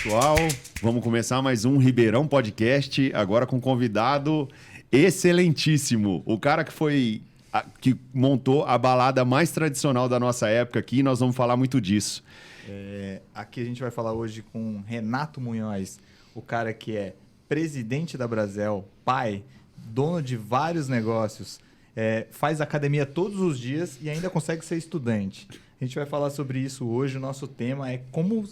pessoal, vamos começar mais um Ribeirão Podcast, agora com um convidado excelentíssimo, o cara que montou a balada mais tradicional da nossa época aqui, nós vamos falar muito disso. Aqui a gente vai falar hoje com Renato Munhoz, o cara que é presidente da Brasel, pai, dono de vários negócios, faz academia todos os dias e ainda consegue ser estudante. A gente vai falar sobre isso hoje, o nosso tema é como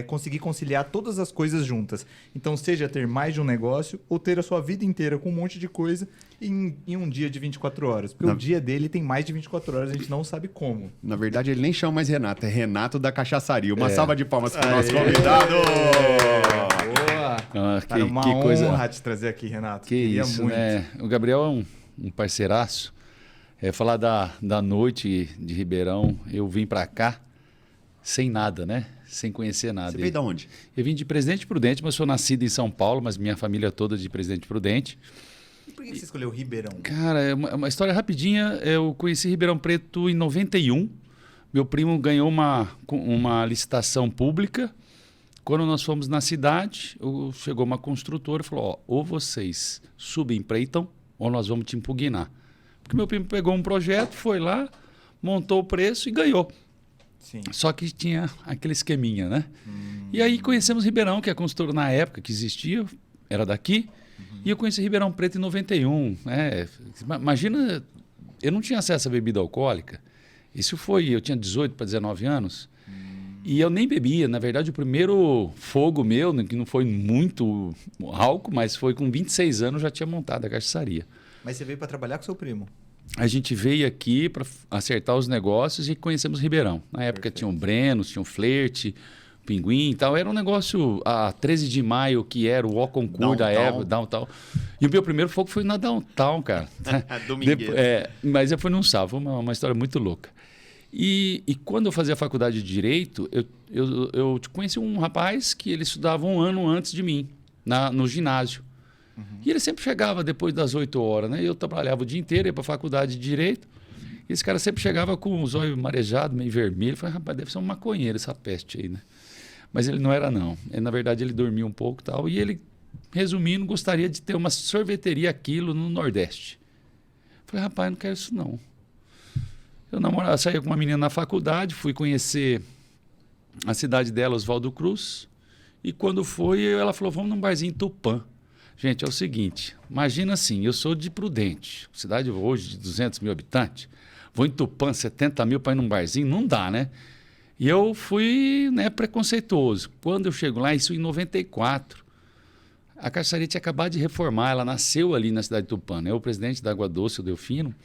conseguir conciliar todas as coisas juntas. Então, seja ter mais de um negócio ou ter a sua vida inteira com um monte de coisa em um dia de 24 horas. Porque o dia dele tem mais de 24 horas, a gente não sabe como. Na verdade, ele nem chama mais Renato, é Renato da Cachaçaria. Uma salva de palmas para o nosso convidado! Boa! Cara, uma honra te trazer aqui, Renato. Queria isso, muito. Né? O Gabriel é um parceiraço. Falar da noite de Ribeirão, eu vim para cá sem nada, né? Sem conhecer nada. Você veio de onde? Eu vim de Presidente Prudente, mas sou nascido em São Paulo, mas minha família toda de Presidente Prudente. E por que você escolheu Ribeirão? Cara, é uma história rapidinha. Eu conheci Ribeirão Preto em 91. Meu primo ganhou uma licitação pública. Quando nós fomos na cidade, chegou uma construtora e falou, ou vocês subempreitam ou nós vamos te impugnar. Porque meu primo pegou um projeto, foi lá, montou o preço e ganhou. Sim. Só que tinha aquele esqueminha, né? E aí conhecemos Ribeirão, que é a construtora na época que existia, era daqui. E eu conheci Ribeirão Preto em 91. Imagina, eu não tinha acesso à bebida alcoólica. Eu tinha 18 para 19 anos. E eu nem bebia. Na verdade, o primeiro fogo meu, que não foi muito álcool, mas foi com 26 anos, já tinha montado a cachaçaria. Mas você veio para trabalhar com seu primo? A gente veio aqui para acertar os negócios e conhecemos Ribeirão. Na época Perfeito. Tinha o Breno, tinha o Flerte, o Pinguim e tal. Era um negócio, a 13 de maio, que era o concurso da época, Downtown. E o meu primeiro fogo foi na Downtown, cara. Mas eu fui num sábado, foi uma história muito louca. E quando eu fazia a faculdade de Direito, eu conheci um rapaz que ele estudava um ano antes de mim, no ginásio. E ele sempre chegava depois das 8 horas, né? Eu trabalhava o dia inteiro, ia para a faculdade de Direito. E esse cara sempre chegava com os olhos marejados, meio vermelho. Eu falei, rapaz, deve ser um maconheiro essa peste aí, né? Mas ele não era, não. Na verdade, ele dormia um pouco e tal. E ele, resumindo, gostaria de ter uma sorveteria aquilo no Nordeste. Eu falei, rapaz, não quero isso, não. Eu saía com uma menina na faculdade, fui conhecer a cidade dela, Oswaldo Cruz. E quando foi, ela falou, vamos num barzinho em Tupã. Gente, é o seguinte, imagina assim, eu sou de Prudente, cidade hoje de 200 mil habitantes, vou em Tupã, 70 mil para ir num barzinho, não dá, né? E eu fui preconceituoso. Quando eu chego lá, isso em 94, a cachaçaria tinha acabado de reformar, ela nasceu ali na cidade de Tupã, né? O presidente da Água Doce, o Delfino,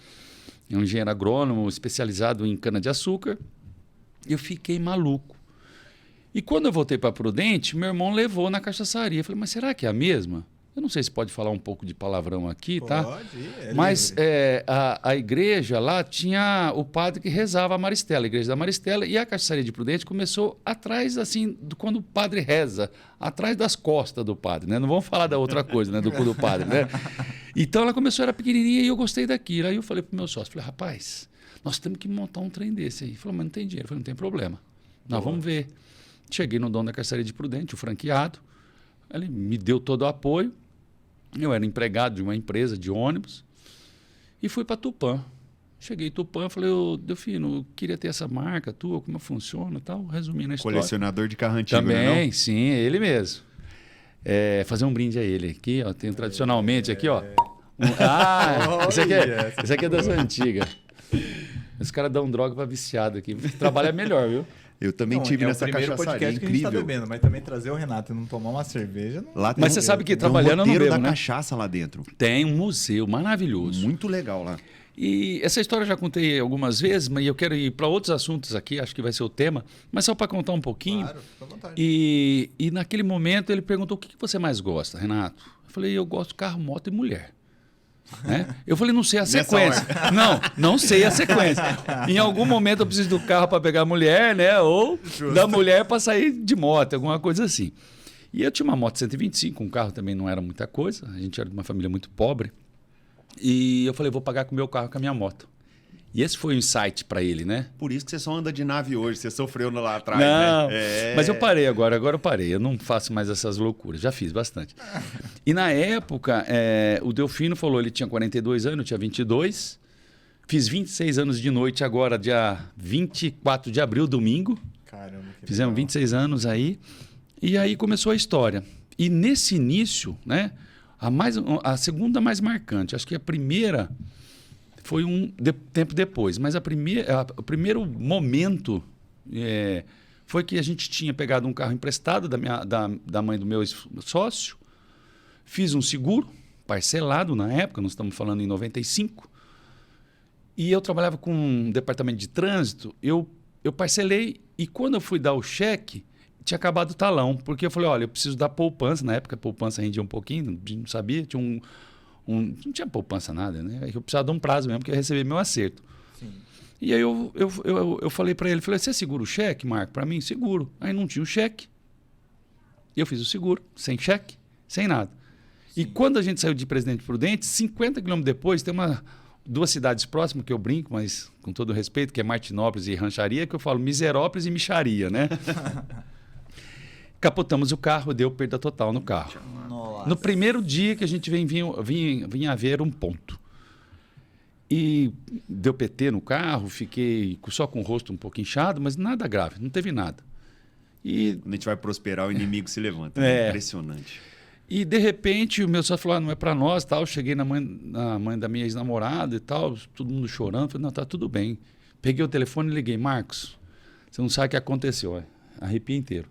é um engenheiro agrônomo especializado em cana-de-açúcar, eu fiquei maluco. E quando eu voltei para Prudente, meu irmão levou na cachaçaria, eu falei, mas será que é a mesma? Eu não sei se pode falar um pouco de palavrão aqui, tá? Pode, mas a igreja lá tinha o padre que rezava a Maristela, a igreja da Maristela, e a cachaçaria de Prudente começou atrás, assim, quando o padre reza, atrás das costas do padre, né? Não vamos falar da outra coisa, né? Do cu do padre, né? Então ela começou, era pequenininha e eu gostei daquilo. Aí eu falei pro meu sócio, falei, rapaz, nós temos que montar um trem desse aí. Ele falou, mas não tem dinheiro. Eu falei, não tem problema. Nós vamos ver. Cheguei no dono da cachaçaria de Prudente, o franqueado, ele me deu todo o apoio. Eu era empregado de uma empresa de ônibus e fui para Tupã. Cheguei em Tupã, falei, Delfino, eu queria ter essa marca tua, como funciona e tal, resumindo a história. Colecionador de carro antigo, também, não? Sim, ele mesmo. Fazer um brinde a ele aqui, ó, tem tradicionalmente aqui, ó. Esse aqui é das antigas. Os caras dão droga para viciado aqui. Trabalha melhor, viu? Eu também tive nessa cachaçaria, é o primeiro podcast que a gente tá bebendo, mas também trazer o Renato e não tomar uma cerveja... Não... Lá mas você sabe que trabalhando eu não bebo, da né? cachaça lá dentro. Tem um museu maravilhoso. Muito legal lá. E essa história eu já contei algumas vezes, mas eu quero ir para outros assuntos aqui, acho que vai ser o tema, mas só para contar um pouquinho. Claro, fica à vontade. E naquele momento ele perguntou, o que você mais gosta, Renato? Eu falei, eu gosto de carro, moto e mulher. Né? Eu falei, não sei a sequência. Não sei a sequência. Em algum momento eu preciso do carro para pegar a mulher, né? Ou da mulher para sair de moto, alguma coisa assim. E eu tinha uma moto 125, um carro também não era muita coisa. A gente era de uma família muito pobre. E eu falei, vou pagar com o meu carro, com a minha moto. E esse foi o insight para ele, né? Por isso que você só anda de nave hoje, você sofreu lá atrás, não, né? Mas eu parei agora eu parei. Eu não faço mais essas loucuras, já fiz bastante. E na época, o Delfino falou, ele tinha 42 anos, eu tinha 22. Fiz 26 anos de noite agora, dia 24 de abril, domingo. Caramba, que Fizemos legal. 26 anos aí. E aí começou a história. E nesse início, né, a segunda mais marcante, acho que a primeira foi tempo depois, mas o primeiro momento foi que a gente tinha pegado um carro emprestado da mãe do meu sócio, fiz um seguro, parcelado na época, nós estamos falando em 95, e eu trabalhava com um departamento de trânsito, eu parcelei, e quando eu fui dar o cheque, tinha acabado o talão, porque eu falei, olha, eu preciso da poupança, na época a poupança rendia um pouquinho, não sabia, tinha não tinha poupança nada, né? Eu precisava de um prazo mesmo, porque eu recebi meu acerto. Sim. E aí eu falei para ele, você segura o cheque, Marco? Para mim, seguro. Aí não tinha o cheque. Eu fiz o seguro, sem cheque, sem nada. Sim. E quando a gente saiu de Presidente Prudente, 50 quilômetros depois, tem duas cidades próximas que eu brinco, mas com todo respeito, que é Martinópolis e Rancharia, que eu falo Miserópolis e Micharia, né? Capotamos o carro, deu perda total no carro. Nossa. No primeiro dia que a gente vinha a ver um ponto. E deu PT no carro, fiquei só com o rosto um pouco inchado, mas nada grave, não teve nada. E quando a gente vai prosperar, o inimigo se levanta. Né? Impressionante. E de repente o meu sócio falou, não é para nós, tal. Cheguei na mãe da minha ex-namorada e tal, todo mundo chorando. Falei, não, tá tudo bem. Peguei o telefone e liguei, Marcos, você não sabe o que aconteceu, arrepio inteiro.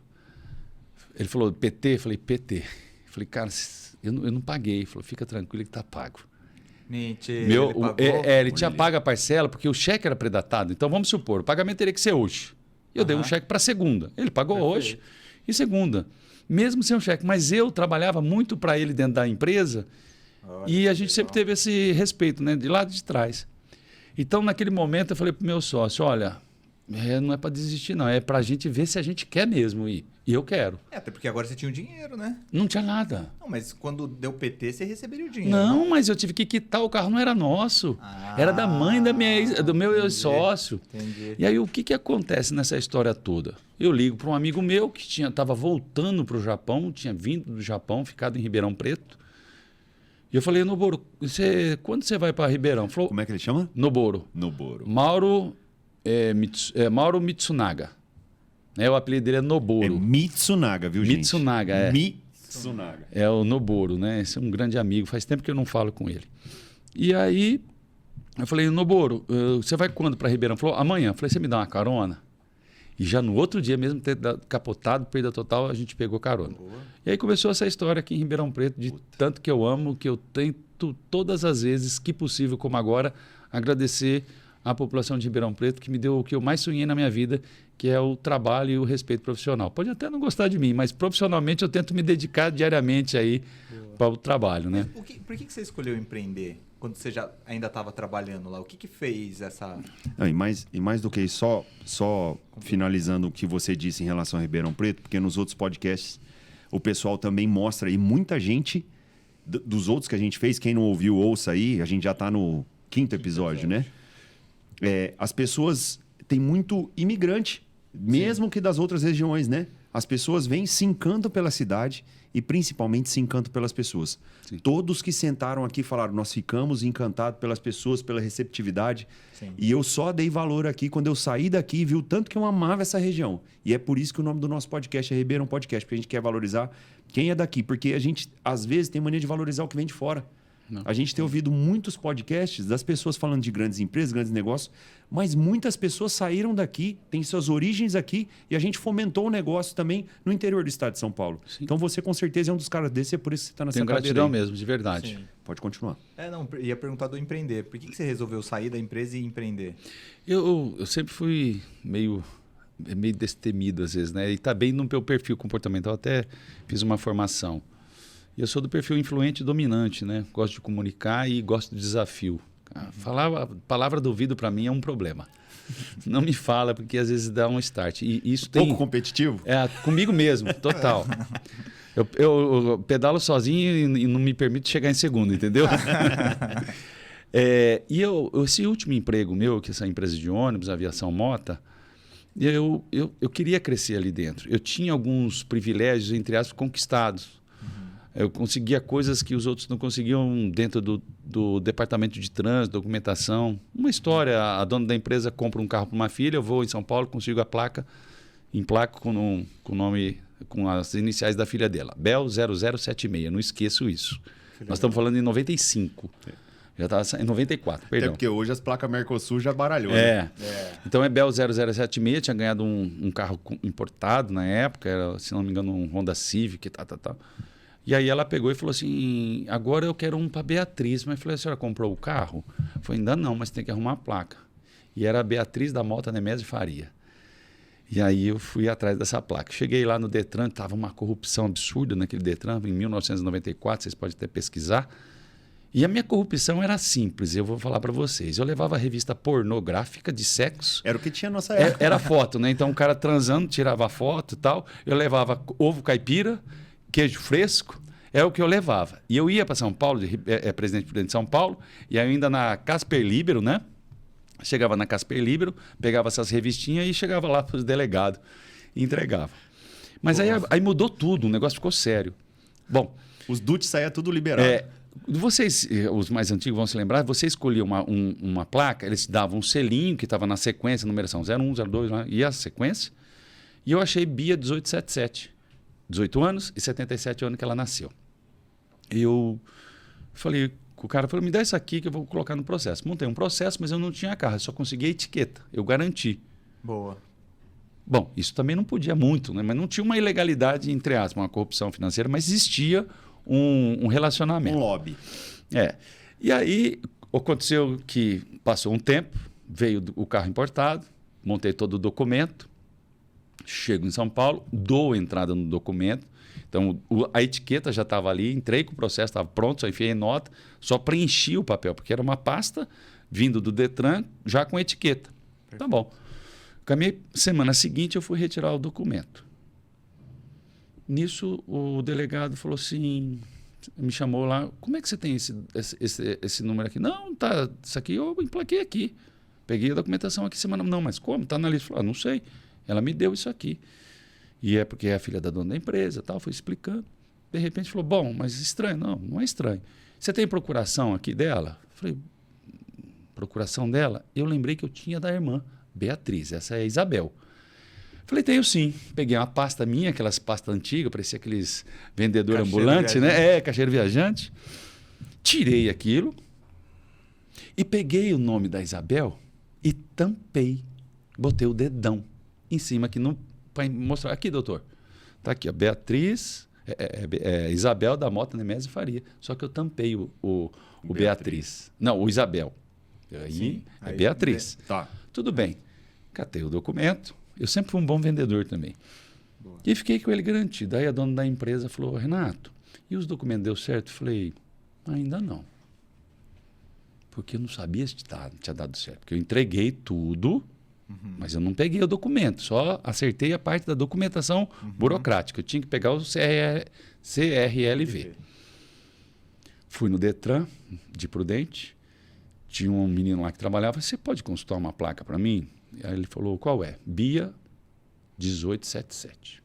Ele falou, PT? Eu falei, PT. Falei, cara, eu não paguei. Ele falou, fica tranquilo que tá pago. Mentira, ele tinha pago a parcela porque o cheque era predatado. Então, vamos supor, o pagamento teria que ser hoje. Eu dei um cheque para segunda. Ele pagou hoje e segunda. Mesmo sem um cheque. Mas eu trabalhava muito para ele dentro da empresa e a gente sempre teve esse respeito, né? De lado de trás. Então, naquele momento, eu falei para o meu sócio, olha, não é para desistir, não. É para a gente ver se a gente quer mesmo ir. E eu quero. Até porque agora você tinha o dinheiro, né? Não tinha nada. Não, mas quando deu PT, você receberia o dinheiro. Não, mas eu tive que quitar o carro, não era nosso. Era da mãe do meu sócio. Entendi. E aí, o que acontece nessa história toda? Eu ligo para um amigo meu que estava voltando para o Japão, tinha vindo do Japão, ficado em Ribeirão Preto. E eu falei, Noboro, quando você vai para Ribeirão? Falou, como é que ele chama? Noboro. Mauro Mitsunaga. O apelido dele é Noboro. É Mitsunaga, viu, gente? Mitsunaga, Mitsunaga. É o Noboro, né? Esse é um grande amigo. Faz tempo que eu não falo com ele. E aí, eu falei, Noboro, você vai quando para Ribeirão? Ele falou, amanhã. Eu falei, você me dá uma carona? E já no outro dia, mesmo ter capotado, perda total, a gente pegou carona. Boa. E aí começou essa história aqui em Ribeirão Preto, de tanto que eu amo, que eu tento todas as vezes que possível, como agora, agradecer à população de Ribeirão Preto, que me deu o que eu mais sonhei na minha vida, que é o trabalho e o respeito profissional. Pode até não gostar de mim, mas profissionalmente eu tento me dedicar diariamente aí para o trabalho, né? Por que você escolheu empreender quando você já ainda estava trabalhando lá? O que fez essa... Não, e mais do que isso, só finalizando o que você disse em relação a Ribeirão Preto, porque nos outros podcasts o pessoal também mostra, e muita gente dos outros que a gente fez, quem não ouviu, ouça aí, a gente já está no quinto episódio, né? As pessoas... Tem muito imigrante, mesmo que das outras regiões, né? As pessoas vêm, se encantam pela cidade e principalmente se encantam pelas pessoas. Sim. Todos que sentaram aqui falaram, nós ficamos encantados pelas pessoas, pela receptividade. Sim. E eu só dei valor aqui quando eu saí daqui e vi o tanto que eu amava essa região. E é por isso que o nome do nosso podcast é Ribeirão Podcast, porque a gente quer valorizar quem é daqui. Porque a gente, às vezes, tem mania de valorizar o que vem de fora. Não. A gente tem ouvido muitos podcasts das pessoas falando de grandes empresas, grandes negócios, mas muitas pessoas saíram daqui, têm suas origens aqui e a gente fomentou o negócio também no interior do estado de São Paulo. Sim. Então você com certeza é um dos caras desses, é por isso que você está nessa cadeira. Tenho gratidão mesmo, de verdade. Sim. Pode continuar. Não, ia perguntar do empreender. Por que você resolveu sair da empresa e empreender? Eu sempre fui meio destemido às vezes, né? E está bem no meu perfil comportamental, até fiz uma formação. E eu sou do perfil influente e dominante, né? Gosto de comunicar e gosto de desafio. A palavra do ouvido para mim é um problema. Não me fala, porque às vezes dá um start. E isso tem... Pouco competitivo? Comigo mesmo, total. Eu pedalo sozinho e não me permito chegar em segundo, entendeu? Esse último emprego meu, que é essa empresa de ônibus, Aviação Mota, eu queria crescer ali dentro. Eu tinha alguns privilégios, entre aspas, conquistados. Eu conseguia coisas que os outros não conseguiam dentro do departamento de trânsito, documentação. Uma história, a dona da empresa compra um carro para uma filha, eu vou em São Paulo, consigo a placa, emplaco com o nome, com as iniciais da filha dela, Bel 0076, não esqueço isso. Nós estamos falando em 95. Já estava em 94, perdão. Até porque hoje as placas Mercosul já baralhou. Então é Bel 0076, tinha ganhado um carro importado na época, era, se não me engano, um Honda Civic, tal. E aí ela pegou e falou assim, agora eu quero um para Beatriz. Mas eu falei, a senhora comprou o carro? Eu falei, ainda não, mas tem que arrumar a placa. E era a Beatriz da Mota Nemésio Faria. E aí eu fui atrás dessa placa. Cheguei lá no Detran, estava uma corrupção absurda naquele Detran, em 1994, vocês podem até pesquisar. E a minha corrupção era simples, eu vou falar para vocês. Eu levava a revista pornográfica de sexo. Era o que tinha na nossa época. Era foto, né? Então o cara transando, tirava foto e tal. Eu levava ovo caipira, queijo fresco, é o que eu levava. E eu ia para São Paulo, Presidente Prudente de São Paulo, e ainda na Casper Libero, né? Chegava na Casper Libero, pegava essas revistinhas e chegava lá para os delegados e entregava. Mas aí mudou tudo, o negócio ficou sério. Bom, os DUT saía tudo liberado. Vocês, os mais antigos vão se lembrar, você escolhia uma placa, eles davam um selinho que estava na sequência, numeração 01, 02, e a sequência. E eu achei Bia 1877. 18 anos e 77 anos que ela nasceu. Eu falei com o cara, me dá isso aqui que eu vou colocar no processo. Montei um processo, mas eu não tinha carro, eu só consegui a etiqueta. Eu garanti. Boa. Bom, isso também não podia muito, né? Mas não tinha uma ilegalidade, entre aspas, uma corrupção financeira, mas existia um relacionamento. Um lobby. E aí aconteceu que passou um tempo, veio o carro importado, montei todo o documento, chego em São Paulo, dou entrada no documento. Então, a etiqueta já estava ali, entrei com o processo, estava pronto, só enfiei nota, só preenchi o papel, porque era uma pasta vindo do Detran já com etiqueta. Perfeito. Tá bom. Semana seguinte, eu fui retirar o documento. Nisso, o delegado falou assim, me chamou lá, como é que você tem esse número aqui? Não, tá, isso aqui eu emplaquei aqui. Peguei a documentação aqui semana. Não, mas como? Está na lista. Falei, não sei. Ela me deu isso aqui. E é porque é a filha da dona da empresa, tal, foi explicando. De repente falou, bom, mas estranho. Não, não é estranho. Você tem procuração aqui dela? Falei, procuração dela? Eu lembrei que eu tinha da irmã, Beatriz, essa é a Isabel. Falei, tenho sim. Peguei uma pasta minha, aquelas pastas antigas, parecia aqueles vendedor ambulante, né? Caixeiro viajante. Tirei aquilo e peguei o nome da Isabel e tampei. Botei o dedão em cima aqui para mostrar. Aqui, doutor. Está aqui, ó, Beatriz, Isabel da Mota Nemésio Faria. Só que eu tampei o Beatriz. Não, o Isabel. Aí é Beatriz. Tá. Tudo bem. Catei o documento. Eu sempre fui um bom vendedor também. Boa. E fiquei com ele garantido. Aí a dona da empresa falou, Renato, e os documentos deu certo? Eu falei, ainda não. Porque eu não sabia se tinha dado certo. Porque eu entreguei tudo, mas eu não peguei o documento. Só acertei a parte da documentação burocrática. Eu tinha que pegar o CRLV. Fui no Detran, de Prudente. Tinha um menino lá que trabalhava. Você pode consultar uma placa para mim? Aí ele falou, qual é? Bia 1877.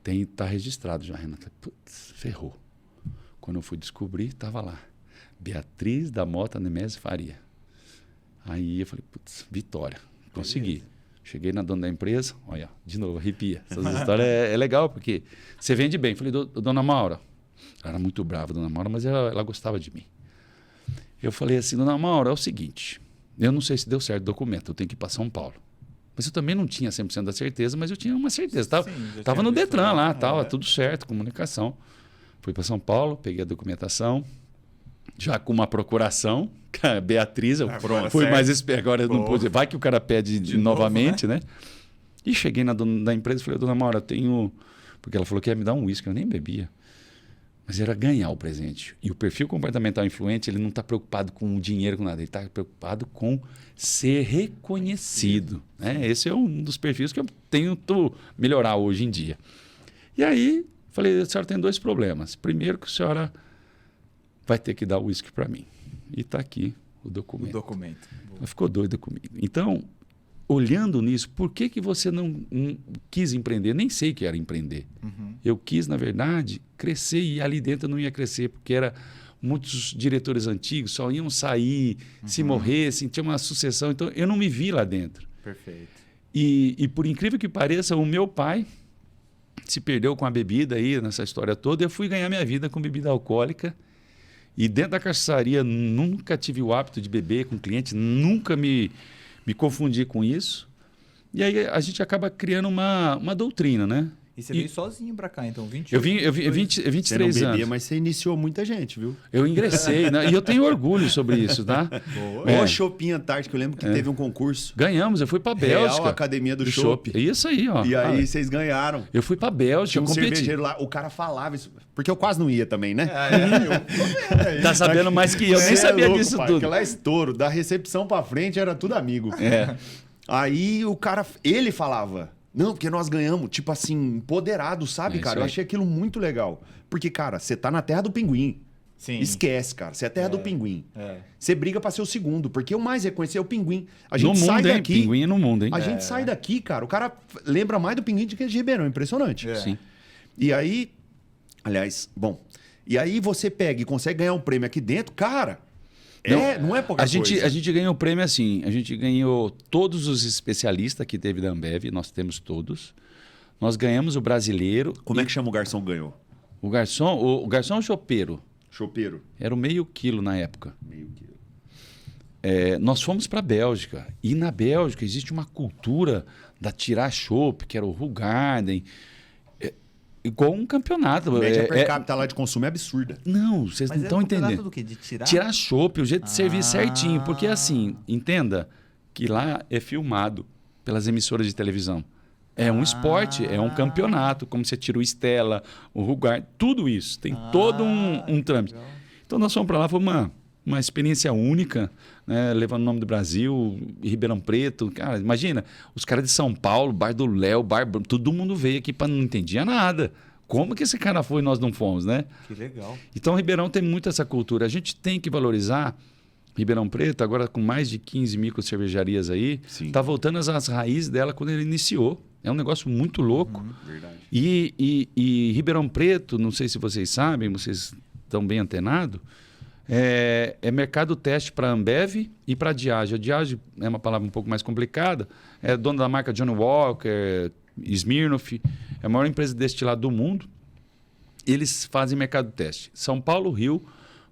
Está registrado já, Renata. Putz, ferrou. Quando eu fui descobrir, estava lá. Beatriz da Mota Nemésio Faria. Aí eu falei, putz, vitória. Consegui. Cheguei na dona da empresa, olha, de novo, arrepia. Essas histórias é legal, porque você vende bem. Falei, dona Maura. Ela era muito brava, dona Maura, mas ela gostava de mim. Eu falei assim, dona Maura, é o seguinte, eu não sei se deu certo o documento, eu tenho que ir para São Paulo. Mas eu também não tinha 100% da certeza, mas eu tinha uma certeza. Estava no Detran lá, tudo certo, comunicação. Fui para São Paulo, peguei a documentação, já com uma procuração, Beatriz, eu fui mais esperto, agora eu não pude, vai que o cara pede novamente, né? E cheguei na dona da empresa e falei, dona Maura, eu tenho... Porque ela falou que ia me dar um uísque, eu nem bebia. Mas era ganhar o presente. E o perfil comportamental influente, ele não está preocupado com o dinheiro, com nada. Ele está preocupado com ser reconhecido. Né? Esse é um dos perfis que eu tento melhorar hoje em dia. E aí, falei, a senhora tem dois problemas. Primeiro, que a senhora vai ter que dar o uísque para mim. E está aqui o documento. O documento. Ficou doido comigo. Então, olhando nisso, por que você não quis empreender? Nem sei que era empreender. Eu quis, na verdade, crescer e ali dentro eu não ia crescer, porque muitos diretores antigos só iam sair, se morressem, tinha uma sucessão. Então, eu não me vi lá dentro. Perfeito. E por incrível que pareça, o meu pai se perdeu com a bebida aí, nessa história toda. Eu fui ganhar minha vida com bebida alcoólica. E dentro da cachaçaria, nunca tive o hábito de beber com cliente, nunca me confundi com isso. E aí a gente acaba criando uma doutrina, né? E você veio sozinho pra cá, então, 28 Eu vim 23 você não bebia, anos. mas você iniciou muita gente, viu? Eu ingressei, né? E eu tenho orgulho sobre isso, tá? Boa. Shopping Antártica, eu lembro que teve um concurso. Ganhamos, eu fui pra Bélgica. Real Academia do Chopp. Isso aí, ó. E aí vocês ganharam. Eu fui pra Bélgica, Tinha um competi. cervejeiro lá, o cara falava isso, porque eu quase não ia também, né? Tá sabendo mais que eu, nem sabia louco, disso pai, tudo. Aquela estouro, da recepção pra frente era tudo amigo. É. Aí o cara, ele falava, não, porque nós ganhamos, tipo assim, empoderado, sabe, É cara? isso Eu aí. achei aquilo muito legal. Porque, cara, você tá na terra do pinguim. Sim. Esquece, cara. Você é a terra do pinguim. É. Você briga pra ser o segundo, porque o mais reconhecido é o pinguim. A gente No sai mundo, hein? daqui. Pinguim é no mundo, hein? A gente sai daqui, cara. O cara lembra mais do pinguim do que de Ribeirão. Impressionante. É. Sim. E aí, aliás, bom. E aí você pega e consegue ganhar um prêmio aqui dentro, cara. Não é pouca coisa. A gente ganhou o prêmio assim. A gente ganhou todos os especialistas que teve da Ambev, nós temos todos. Nós ganhamos o brasileiro. Como é que chama o garçom que ganhou? O garçom é o chopeiro. Chopeiro. Era o meio quilo na época. Meio quilo. Nós fomos para a Bélgica. E na Bélgica existe uma cultura da tirar chopp, que era o Hugarden. Igual um campeonato. A média per capita lá de consumo é absurda. Não, vocês não estão entendendo. Do quê? De tirar? Tirar chopp, o jeito de servir certinho. Porque assim, entenda que lá é filmado pelas emissoras de televisão. É um esporte, é um campeonato, como você tira o Stella, o Rugar, tudo isso. Tem todo um trâmite. legal. Então nós fomos para lá, foi uma experiência única, né? Levando o nome do Brasil, Ribeirão Preto. Cara, imagina, os caras de São Paulo, Bar do Léo, todo mundo veio aqui para não entendia nada. Como que esse cara foi e nós não fomos, né? Que legal. Então Ribeirão tem muito essa cultura. A gente tem que valorizar Ribeirão Preto, agora com mais de 15 micro cervejarias aí, está voltando às raízes dela quando ele iniciou. É um negócio muito louco. Verdade. E Ribeirão Preto, não sei se vocês sabem, vocês estão bem antenados, é mercado teste para a Ambev e para a Diageo. A Diageo é uma palavra um pouco mais complicada, é dona da marca Johnny Walker, Smirnoff, é a maior empresa de destilado do mundo. Eles fazem mercado teste. São Paulo, Rio,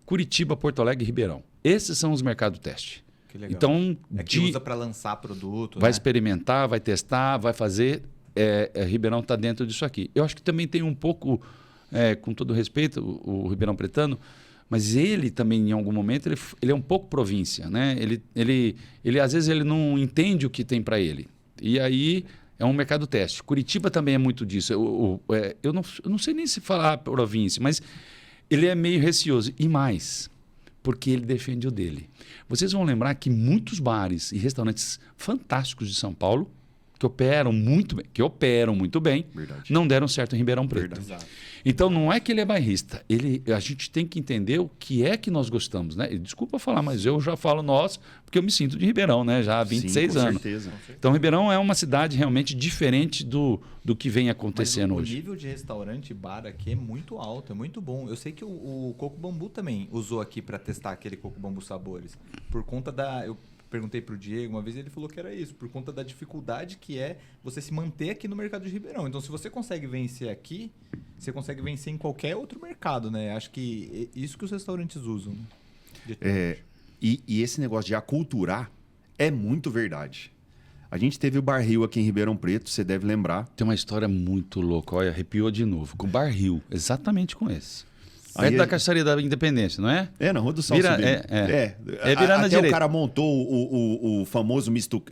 Curitiba, Porto Alegre e Ribeirão. Esses são os mercados teste. Que legal. Então, que usa para lançar produto, vai né? experimentar, vai testar, vai fazer. Ribeirão está dentro disso aqui. Eu acho que também tem um pouco, com todo respeito, o Ribeirão Pretano, mas ele também, em algum momento, ele é um pouco província, né? Ele às vezes, ele não entende o que tem para ele. E aí é um mercado teste. Curitiba também é muito disso. Eu não sei nem se falar província, mas ele é meio receoso. E mais, porque ele defende o dele. Vocês vão lembrar que muitos bares e restaurantes fantásticos de São Paulo, que operam muito bem, Verdade. não deram certo em Ribeirão Preto. Verdade. Exato. Então, não é que ele é bairrista. A gente tem que entender o que é que nós gostamos, né? E desculpa falar, mas eu já falo nós, porque eu me sinto de Ribeirão, né? Já há 26 Sim, com anos. certeza. Então, Ribeirão é uma cidade realmente diferente do que vem Mas acontecendo o hoje. nível de restaurante e bar aqui é muito alto, é muito bom. Eu sei que o Coco Bambu também usou aqui para testar aquele Coco Bambu Sabores. Por conta eu perguntei pro Diego uma vez, ele falou que era isso, por conta da dificuldade que é você se manter aqui no mercado de Ribeirão. Então, se você consegue vencer aqui, você consegue vencer em qualquer outro mercado, né? Acho que é isso que os restaurantes usam. Né? E esse negócio de aculturar é muito verdade. A gente teve o Bar Rio aqui em Ribeirão Preto, você deve lembrar. Tem uma história muito louca, olha, arrepiou de novo. Com o Bar Rio, exatamente com esse. Aí Perto da Caçaria da Independência, não é? Na Rua do Sal Vira- subindo. virando à até direita. o cara montou o famoso misto...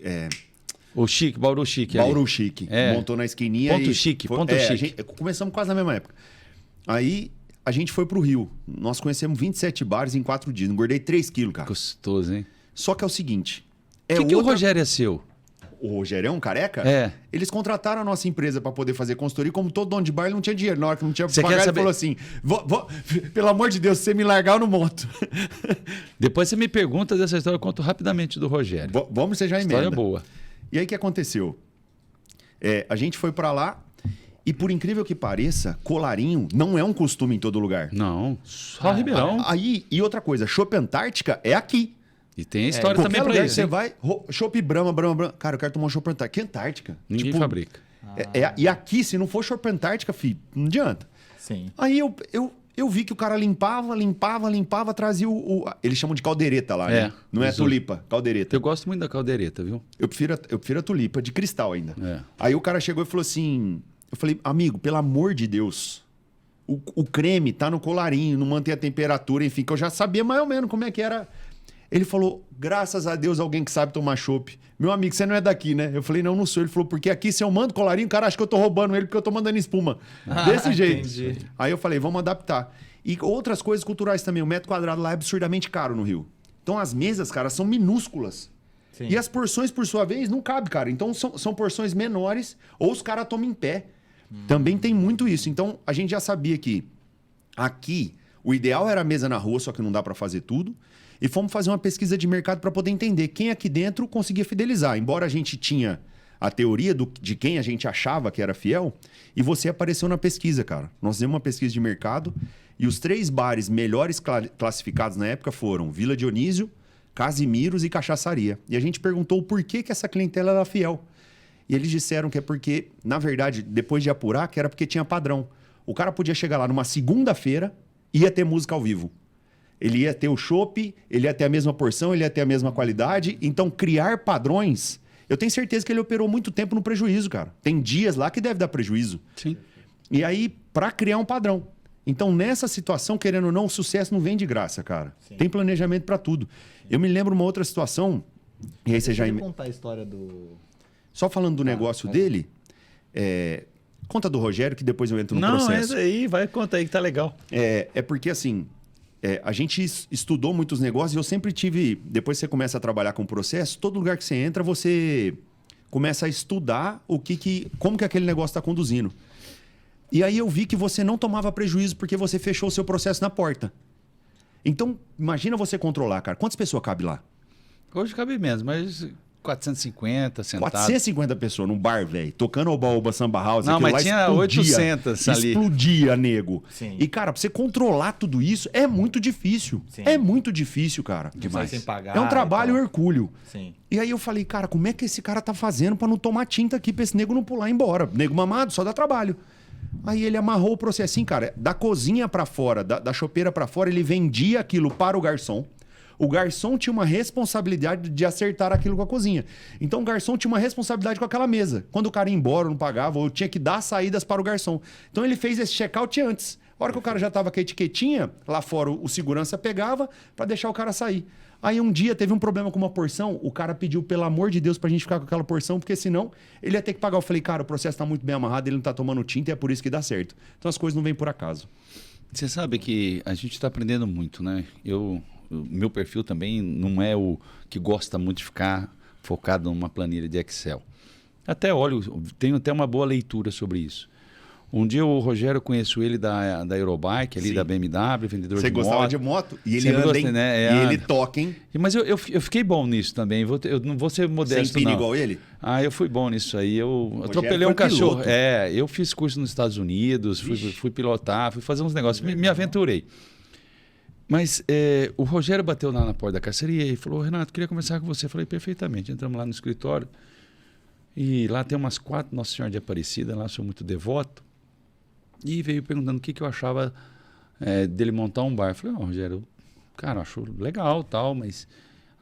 O Chique, Bauru Chique. Bauru ali. Chique. É. Montou na esquininha. Ponto e Chique, foi- Ponto a Chique. gente- começamos quase na mesma época. Aí a gente foi pro Rio. Nós conhecemos 27 bares em 4 dias. Engordei 3 quilos, cara. Gostoso, hein? Só que é o seguinte. O que o Rogério é seu? o Rogerão, careca, É. eles contrataram a nossa empresa para poder fazer consultoria, como todo dono de bar, ele não tinha dinheiro. Na hora que não tinha Você pra pagar, quer ele saber? falou assim, pelo amor de Deus, se você me largar, eu não monto. Depois você me pergunta dessa história, eu conto rapidamente do Rogério. Vamos, você já emenda. História boa. E aí, o que aconteceu? A gente foi para lá e, por incrível que pareça, colarinho não é um costume em todo lugar. Não, só Ribeirão. Aí, e outra coisa, Chopp Antártica é aqui. E tem história também Qualquer pra lugar isso. que você hein? vai, Chopp Brahma. Cara, eu quero tomar um Chopp Antártica. Que Antártica? Ninguém fabrica. E aqui, se não for Chopp Antártica, filho, não adianta. Sim. Aí eu vi que o cara limpava, trazia eles chamam de caldeireta lá, né? Não é tulipa, caldeireta. Eu gosto muito da caldeireta, viu? Eu prefiro a tulipa, de cristal ainda. É. Aí o cara chegou e falou assim... Eu falei, amigo, pelo amor de Deus, o creme tá no colarinho, não mantém a temperatura, enfim, que eu já sabia mais ou menos como é que era. Ele falou, graças a Deus, alguém que sabe tomar chopp. Meu amigo, você não é daqui, né? Eu falei, não sou. Ele falou, porque aqui se eu mando colarinho, o cara acha que eu tô roubando ele porque eu tô mandando espuma. Desse jeito. Entendi. Aí eu falei, vamos adaptar. E outras coisas culturais também. O metro quadrado lá é absurdamente caro no Rio. Então as mesas, cara, são minúsculas. Sim. E as porções, por sua vez, não cabe, cara. Então são porções menores ou os caras tomam em pé. Também tem muito isso. Então a gente já sabia que aqui o ideal era a mesa na rua, só que não dá para fazer tudo. E fomos fazer uma pesquisa de mercado para poder entender quem aqui dentro conseguia fidelizar. Embora a gente tinha a teoria de quem a gente achava que era fiel, e você apareceu na pesquisa, cara. Nós fizemos uma pesquisa de mercado e os 3 bares melhores classificados na época foram Vila Dionísio, Casimiros e Cachaçaria. E a gente perguntou o porquê que essa clientela era fiel. E eles disseram que é porque, na verdade, depois de apurar, que era porque tinha padrão. O cara podia chegar lá numa segunda-feira e ia ter música ao vivo. Ele ia ter o chopp, ele ia ter a mesma porção, ele ia ter a mesma qualidade. Então, criar padrões... Eu tenho certeza que ele operou muito tempo no prejuízo, cara. Tem dias lá que deve dar prejuízo. Sim. E aí, para criar um padrão. Então, nessa situação, querendo ou não, o sucesso não vem de graça, cara. Sim. Tem planejamento para tudo. Eu me lembro uma outra situação... E aí você já... Deixa eu contar a história do... Só falando do negócio dele, conta do Rogério, que depois eu entro no processo. Não, aí, vai, conta aí que tá legal. É porque, assim, a gente estudou muitos negócios e eu sempre tive... Depois que você começa a trabalhar com o processo, todo lugar que você entra, você começa a estudar como que aquele negócio está conduzindo. E aí eu vi que você não tomava prejuízo porque você fechou o seu processo na porta. Então, imagina você controlar, cara. Quantas pessoas cabe lá? Hoje cabe menos, mas 450 sentados. 450 pessoas num bar, velho, tocando Oba-Oba Samba House. Não, aquilo mas lá tinha explodia, 800 ali. Explodia, nego. Sim. E, cara, pra você controlar tudo isso é muito difícil. Sim. É muito difícil, cara. Demais. Sem pagar É um trabalho e tal. hercúleo. Sim. E aí eu falei, cara, como é que esse cara tá fazendo pra não tomar tinta aqui, pra esse nego não pular embora? Nego mamado, só dá trabalho. Aí ele amarrou o processinho, cara, da cozinha pra fora, da chopeira pra fora, ele vendia aquilo para o garçom. O garçom tinha uma responsabilidade de acertar aquilo com a cozinha. Então o garçom tinha uma responsabilidade com aquela mesa. Quando o cara ia embora, não pagava, ou tinha que dar saídas para o garçom. Então ele fez esse check-out antes. A hora que o cara já estava com a etiquetinha, lá fora o segurança pegava para deixar o cara sair. Aí um dia teve um problema com uma porção, o cara pediu, pelo amor de Deus, pra gente ficar com aquela porção, porque senão ele ia ter que pagar. Eu falei, cara, o processo tá muito bem amarrado, ele não tá tomando tinta e é por isso que dá certo. Então as coisas não vêm por acaso. Você sabe que a gente está aprendendo muito, né? O meu perfil também não é o que gosta muito de ficar focado numa planilha de Excel. Até olho, tenho até uma boa leitura sobre isso. Um dia o Rogério, conheço ele da Eurobike, ali Sim. da BMW, vendedor Você de moto. gostava de moto? E ele Sempre anda, gostei, hein? né? E ele toca, hein? Mas eu fiquei bom nisso também. Eu não vou ser modesto, Sem pino não. igual ele? Eu fui bom nisso aí. Eu Rogério atropelei foi um cachorro. piloto. Eu fiz curso nos Estados Unidos, fui pilotar, fui fazer uns negócios. Me aventurei. Mas o Rogério bateu lá na porta da carceria e falou, Renato, queria conversar com você. Eu falei, perfeitamente. Entramos lá no escritório e lá tem umas 4 Nossa Senhora de Aparecida, lá sou muito devoto. E veio perguntando o que eu achava dele montar um bar. Eu falei, Rogério, cara, acho legal tal, mas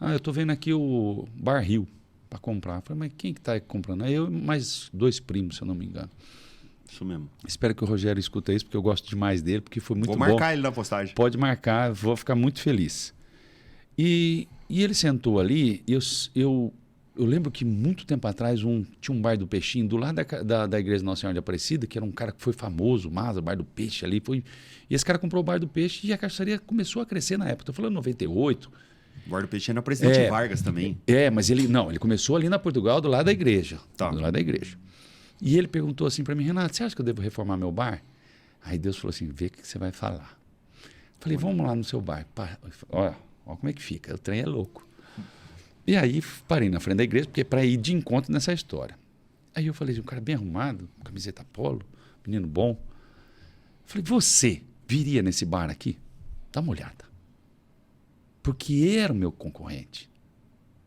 eu tô vendo aqui o Bar Rio para comprar. Eu falei, mas quem que tá comprando? Eu e mais 2 primos, se eu não me engano. Isso mesmo. Espero que o Rogério escuta isso, porque eu gosto demais dele, porque foi muito bom. Vou marcar ele na postagem. Pode marcar, vou ficar muito feliz. E ele sentou ali, e eu lembro que muito tempo atrás tinha um bar do Peixinho, do lado da Igreja Nossa Senhora de Aparecida, que era um cara que foi famoso, Maza, bar do Peixe ali. E esse cara comprou o bar do Peixe e a cachaçaria começou a crescer na época. Estou falando 98, Eduardo Peixinho era presidente Vargas também. Mas ele começou ali na Portugal, do lado da igreja. Tá. Do lado da igreja. E ele perguntou assim para mim, Renato, você acha que eu devo reformar meu bar? Aí Deus falou assim, vê o que você vai falar. Falei, vamos lá no seu bar. Olha como é que fica, o trem é louco. E aí parei na frente da igreja, porque para ir de encontro nessa história. Aí eu falei, um cara bem arrumado, camiseta polo, menino bom. Falei, você viria nesse bar aqui? Dá uma olhada. Porque era o meu concorrente.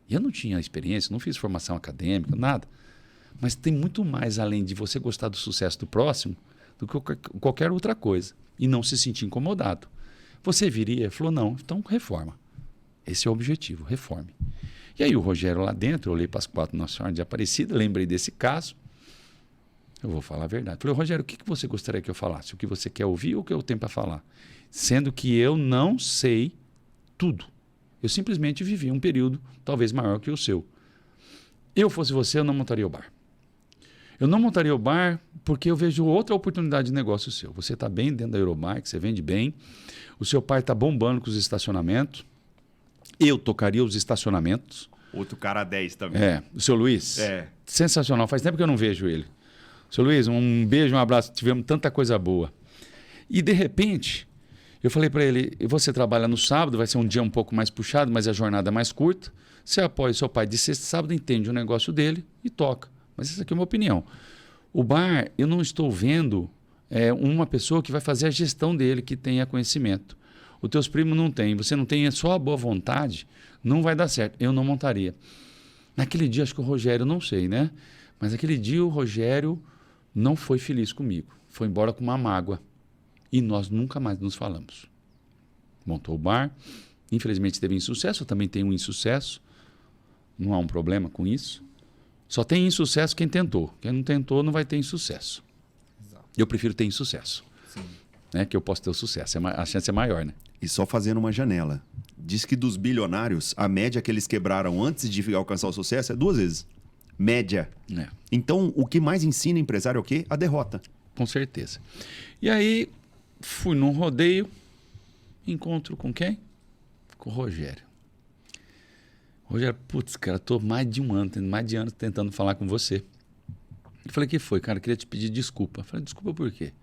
E eu não tinha experiência, não fiz formação acadêmica, nada. Mas tem muito mais além de você gostar do sucesso do próximo do que qualquer outra coisa. E não se sentir incomodado. Você viria? Ele falou, não, então reforma. Esse é o objetivo, reforme. E aí o Rogério lá dentro, eu olhei para as 4 Nossa Senhora de Aparecida, lembrei desse caso. Eu vou falar a verdade. Falei, Rogério, o que você gostaria que eu falasse? O que você quer ouvir ou o que eu tenho para falar? Sendo que eu não sei tudo. Eu simplesmente vivi um período talvez maior que o seu. Eu fosse você, eu não montaria o bar. Eu não montaria o bar porque eu vejo outra oportunidade de negócio seu. Você está bem dentro da Eurobike, você vende bem. O seu pai está bombando com os estacionamentos. Eu tocaria os estacionamentos. Outro cara 10 também. O seu Luiz. Sensacional. Faz tempo que eu não vejo ele. Seu Luiz, um beijo, um abraço. Tivemos tanta coisa boa. E, de repente, eu falei para ele, você trabalha no sábado, vai ser um dia um pouco mais puxado, mas a jornada é mais curta. Você apoia seu pai de sexta e sábado, entende o negócio dele e toca. Mas essa aqui é uma opinião. O bar, eu não estou vendo uma pessoa que vai fazer a gestão dele, que tenha conhecimento. Os teus primos não têm, você não tem só a boa vontade, não vai dar certo. Eu não montaria. Naquele dia, acho que o Rogério, não sei, né? Mas naquele dia o Rogério não foi feliz comigo. Foi embora com uma mágoa. E nós nunca mais nos falamos. Montou o bar. Infelizmente teve insucesso, eu também tenho um insucesso. Não há um problema com isso. Só tem insucesso quem tentou. Quem não tentou não vai ter insucesso. Exato. Eu prefiro ter insucesso. Sim. Né? Que eu posso ter o sucesso. A chance é maior, né? E só fazendo uma janela. Diz que dos bilionários, a média que eles quebraram antes de alcançar o sucesso é 2 vezes. Média. Então, o que mais ensina empresário é o quê? A derrota. Com certeza. E aí, fui num rodeio, encontro com quem? Com o Rogério. Rogério, putz, cara, tô mais de ano tentando falar com você. Eu falei, que foi, cara? Eu queria te pedir desculpa. Eu falei, desculpa por quê?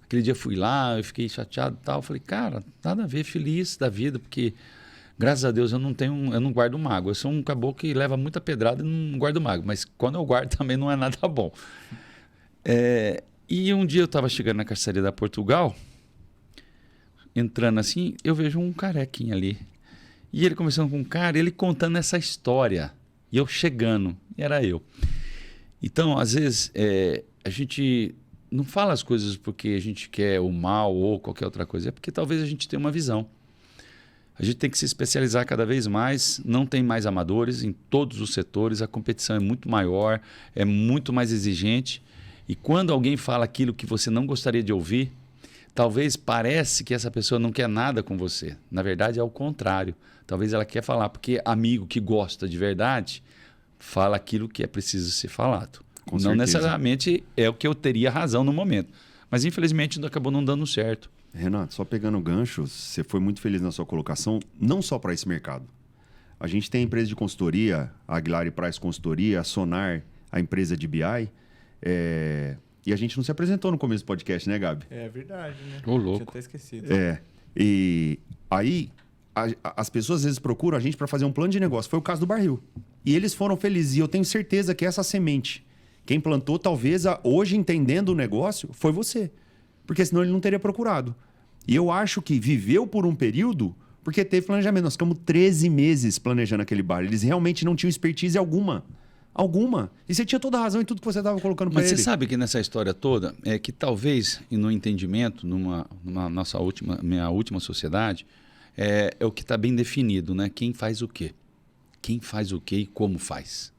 Aquele dia fui lá, eu fiquei chateado e tal. Eu falei, cara, nada a ver, feliz da vida, porque graças a Deus eu não guardo mágoa. Eu sou um caboclo que leva muita pedrada e não guardo mágoa. Mas quando eu guardo também não é nada bom. E um dia eu estava chegando na carceria da Portugal, entrando assim, eu vejo um carequinha ali. E ele conversando com um cara, ele contando essa história. E eu chegando, e era eu. Então, às vezes, a gente não fala as coisas porque a gente quer o mal ou qualquer outra coisa. É porque talvez a gente tenha uma visão. A gente tem que se especializar cada vez mais. Não tem mais amadores em todos os setores. A competição é muito maior, é muito mais exigente. E quando alguém fala aquilo que você não gostaria de ouvir, talvez parece que essa pessoa não quer nada com você. Na verdade, é o contrário. Talvez ela quer falar, porque amigo que gosta de verdade fala aquilo que é preciso ser falado. Com não certeza. Necessariamente é o que eu teria razão no momento. Mas, infelizmente, acabou não dando certo. Renato, só pegando o gancho, você foi muito feliz na sua colocação, não só para esse mercado. A gente tem a empresa de consultoria, a Aguilar & Price Consultoria, a Sonar, a empresa de BI. E a gente não se apresentou no começo do podcast, né, Gabi? É verdade, né? Ô, louco. Tinha até esquecido. E aí, as pessoas às vezes procuram a gente para fazer um plano de negócio. Foi o caso do Barril. E eles foram felizes. E eu tenho certeza que essa semente, quem plantou, talvez hoje entendendo o negócio, foi você. Porque senão ele não teria procurado. E eu acho que viveu por um período porque teve planejamento. Nós ficamos 13 meses planejando aquele bar. Eles realmente não tinham expertise alguma. Alguma. E você tinha toda a razão em tudo que você estava colocando para ele. Mas você sabe que nessa história toda, é que talvez, e no entendimento, numa minha última sociedade, é o que está bem definido, né? Quem faz o quê? Quem faz o quê e como faz.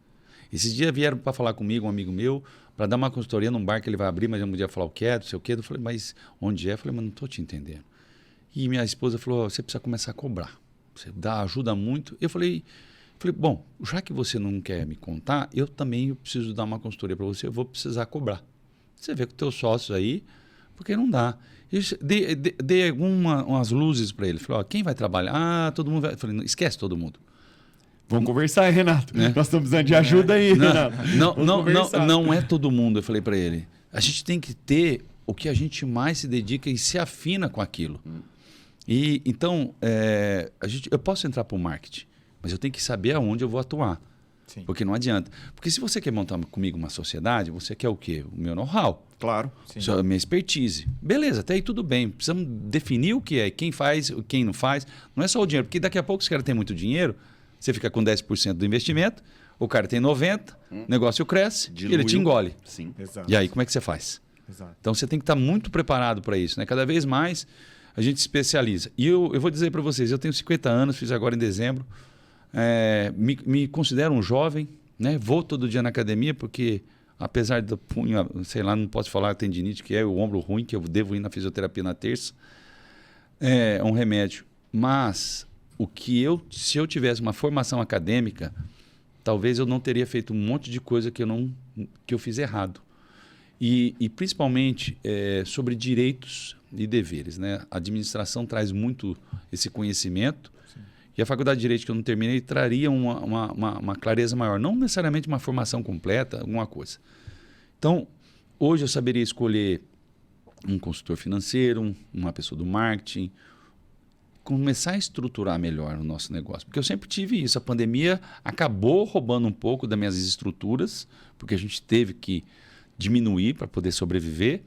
Esses dias vieram para falar comigo, um amigo meu, para dar uma consultoria num bar que ele vai abrir, mas eu não podia falar o que é, não sei o quê. Eu falei, mas onde é? Eu falei, mas não estou te entendendo. E minha esposa falou, você precisa começar a cobrar. Você ajuda muito. Eu falei, bom, já que você não quer me contar, eu preciso dar uma consultoria para você, eu vou precisar cobrar. Você vê com os teus sócios aí, Porque não dá. Eu dei umas luzes para ele. Falei, ó, quem vai trabalhar? Ah, todo mundo vai. Eu falei, não, esquece todo mundo. Vamos conversar, Renato. Nós estamos precisando de ajuda aí, Renato. Não é todo mundo, eu falei para ele. A gente tem que ter o que a gente mais se dedica e se afina com aquilo. E então, eu posso entrar para o marketing, mas eu tenho que saber aonde eu vou atuar. Sim. Porque não adianta. Porque se você quer montar comigo uma sociedade, você quer o quê? O meu know-how. Claro. A minha expertise. Beleza, até aí tudo bem. Precisamos definir o que é, quem faz, quem não faz. Não é só o dinheiro, porque daqui a pouco os caras têm muito dinheiro, você fica com 10% do investimento, o cara tem 90%, o negócio cresce e ele te engole. Sim. Exato. E aí, como é que você faz? Exato. Então, você tem que estar muito preparado para isso. Né? Cada vez mais a gente se especializa. E eu vou dizer para vocês, eu tenho 50 anos, fiz agora em dezembro. Me considero um jovem, né? Vou todo dia na academia porque, apesar do punho, sei lá, não posso falar tendinite, que é o ombro ruim, que eu devo ir na fisioterapia na terça, é um remédio. Mas se eu tivesse uma formação acadêmica, talvez eu não teria feito um monte de coisa que eu fiz errado. E principalmente sobre direitos e deveres. Né? A administração traz muito esse conhecimento. E a faculdade de Direito que eu não terminei traria uma clareza maior. Não necessariamente uma formação completa, alguma coisa. Então, hoje eu saberia escolher um consultor financeiro, uma pessoa do marketing, começar a estruturar melhor o nosso negócio. Porque eu sempre tive isso. A pandemia acabou roubando um pouco das minhas estruturas, porque a gente teve que diminuir para poder sobreviver.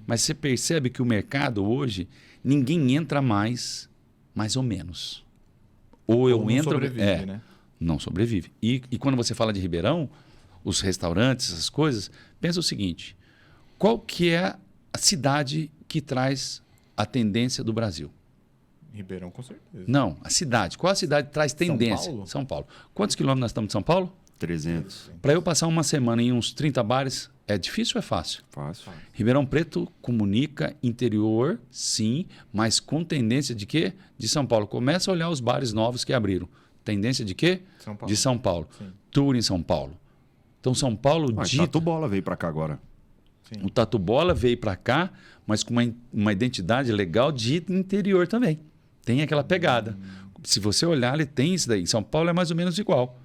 Mas você percebe que o mercado hoje, ninguém entra mais ou menos. Ou eu entro... Sobrevive, né? Não sobrevive. E quando você fala de Ribeirão, os restaurantes, essas coisas, pensa o seguinte, qual que é a cidade que traz a tendência do Brasil? Ribeirão, com certeza. Não, a cidade. Qual a cidade que traz tendência? São Paulo? São Paulo. Quantos quilômetros nós estamos de São Paulo? 300. Para eu passar uma semana em uns 30 bares, é difícil ou é fácil? Fácil. Ribeirão Preto comunica interior, sim, mas com tendência de quê? De São Paulo. Começa a olhar os bares novos que abriram. Tendência de quê? São Paulo. De São Paulo. Sim. Tour em São Paulo. Então, São Paulo dita... Tatu Bola veio para cá agora. Sim. O Tatu Bola veio para cá, mas com uma identidade legal de interior também. Tem aquela pegada. Se você olhar, ele tem isso daí. Em São Paulo é mais ou menos igual.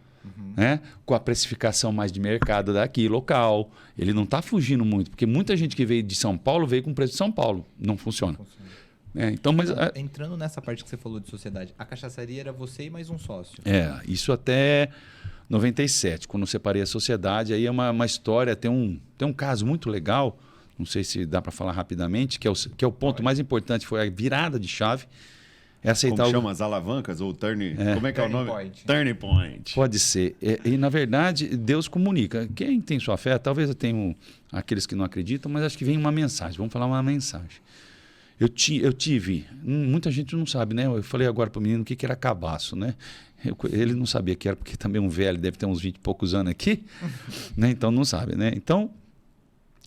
Né? Com a precificação mais de mercado daqui, local. Ele não está fugindo muito, porque muita gente que veio de São Paulo veio com preço de São Paulo. Não funciona. Então, mas, entrando nessa parte que você falou de sociedade, a cachaçaria era você e mais um sócio. Isso até 97, quando eu separei a sociedade. Aí é uma história, tem um caso muito legal, não sei se dá para falar rapidamente, que é o ponto mais importante, foi a virada de chave. É aceitar como chama? As alavancas ou turning... Como é que é o nome? Point. Turning point. Pode ser. E, na verdade, Deus comunica. Quem tem sua fé, talvez eu tenha aqueles que não acreditam, mas acho que vem uma mensagem. Vamos falar uma mensagem. Eu tive... Muita gente não sabe, né? Eu falei agora para o menino o que era cabaço, né? Ele não sabia que era, porque também um velho, deve ter uns 20 e poucos anos aqui, né? Então não sabe, né? Então,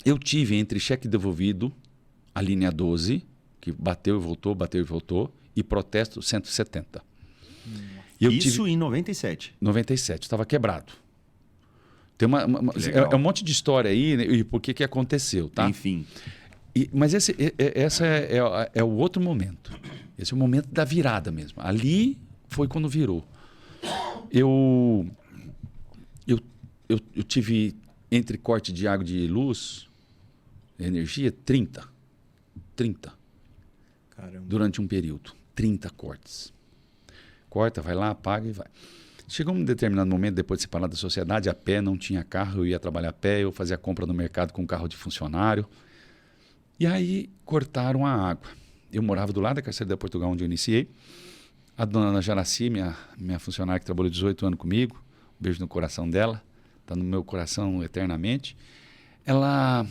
eu tive entre cheque devolvido, a linha 12, que bateu e voltou, e protesto 170. Isso em 97. 97, estava quebrado. Tem é um monte de história aí, né, e por que aconteceu, tá? Enfim. Mas esse é o outro momento. Esse é o momento da virada mesmo. Ali foi quando virou. Eu tive entre corte de água e de luz, energia, 30. Caramba. Durante um período. 30 cortes. Corta, vai lá, paga e vai. Chegou um determinado momento, depois de separar da sociedade, a pé, não tinha carro, eu ia trabalhar a pé, eu fazia compra no mercado com carro de funcionário. E aí cortaram a água. Eu morava do lado da Carceria da Portugal, onde eu iniciei. A dona Ana Jaraci, minha funcionária que trabalhou 18 anos comigo, um beijo no coração dela, está no meu coração eternamente. Ela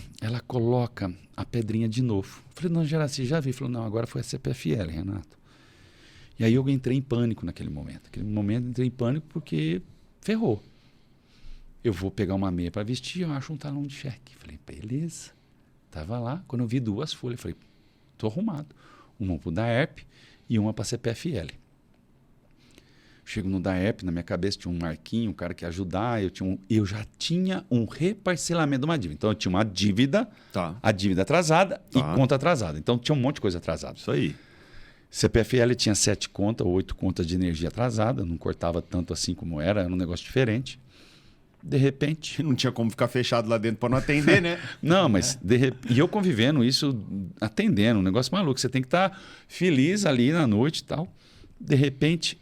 coloca a pedrinha de novo. Eu falei, dona Jaraci, já vi? Falou, não, agora foi a CPFL, Renato. E aí eu entrei em pânico naquele momento. Naquele momento entrei em pânico porque ferrou. Eu vou pegar uma meia para vestir, eu acho um talão de cheque. Falei, beleza. Estava lá, quando eu vi 2 folhas, falei, estou arrumado. Uma para o DAERP e uma para a CPFL. Chego no DAERP, na minha cabeça tinha um Marquinho, um cara que ia ajudar. Eu já tinha um reparcelamento de uma dívida. Então, eu tinha uma dívida, a dívida atrasada e conta atrasada. Então, tinha um monte de coisa atrasada. Isso aí. CPFL tinha 7 contas, 8 contas de energia atrasada. Não cortava tanto assim como era um negócio diferente. De repente... Não tinha como ficar fechado lá dentro para não atender, né? Não, mas... E eu convivendo isso, atendendo, um negócio maluco. Você tem que estar feliz ali na noite e tal. De repente,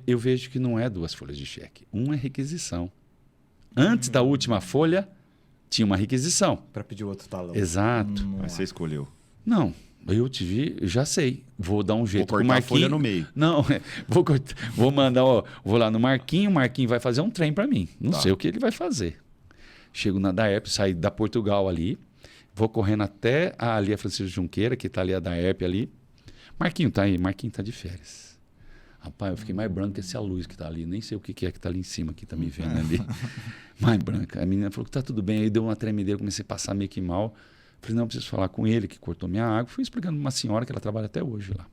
eu vejo que não é 2 folhas de cheque. Uma é requisição. Antes da última folha, tinha uma requisição. Para pedir outro talão. Exato. Mas você escolheu. Não, eu já sei. Vou dar um jeito com o Marquinhos. A folha no meio. Não, vou mandar, vou lá no Marquinho, o Marquinho vai fazer um trem para mim. Não sei o que ele vai fazer. Chego na DAERP, saí da Portugal ali, vou correndo até ali a Francisco Junqueira, que está ali a DAERP ali. Marquinho tá aí, Marquinho tá de férias. Rapaz, eu fiquei mais branco que essa luz que tá ali. Nem sei o que é que tá ali em cima, que tá me vendo ali. Mais branca. A menina falou que tá tudo bem. Aí deu uma tremedeira, comecei a passar meio que mal. Falei, não, preciso falar com ele, que cortou minha água. Fui explicando para uma senhora que ela trabalha até hoje lá.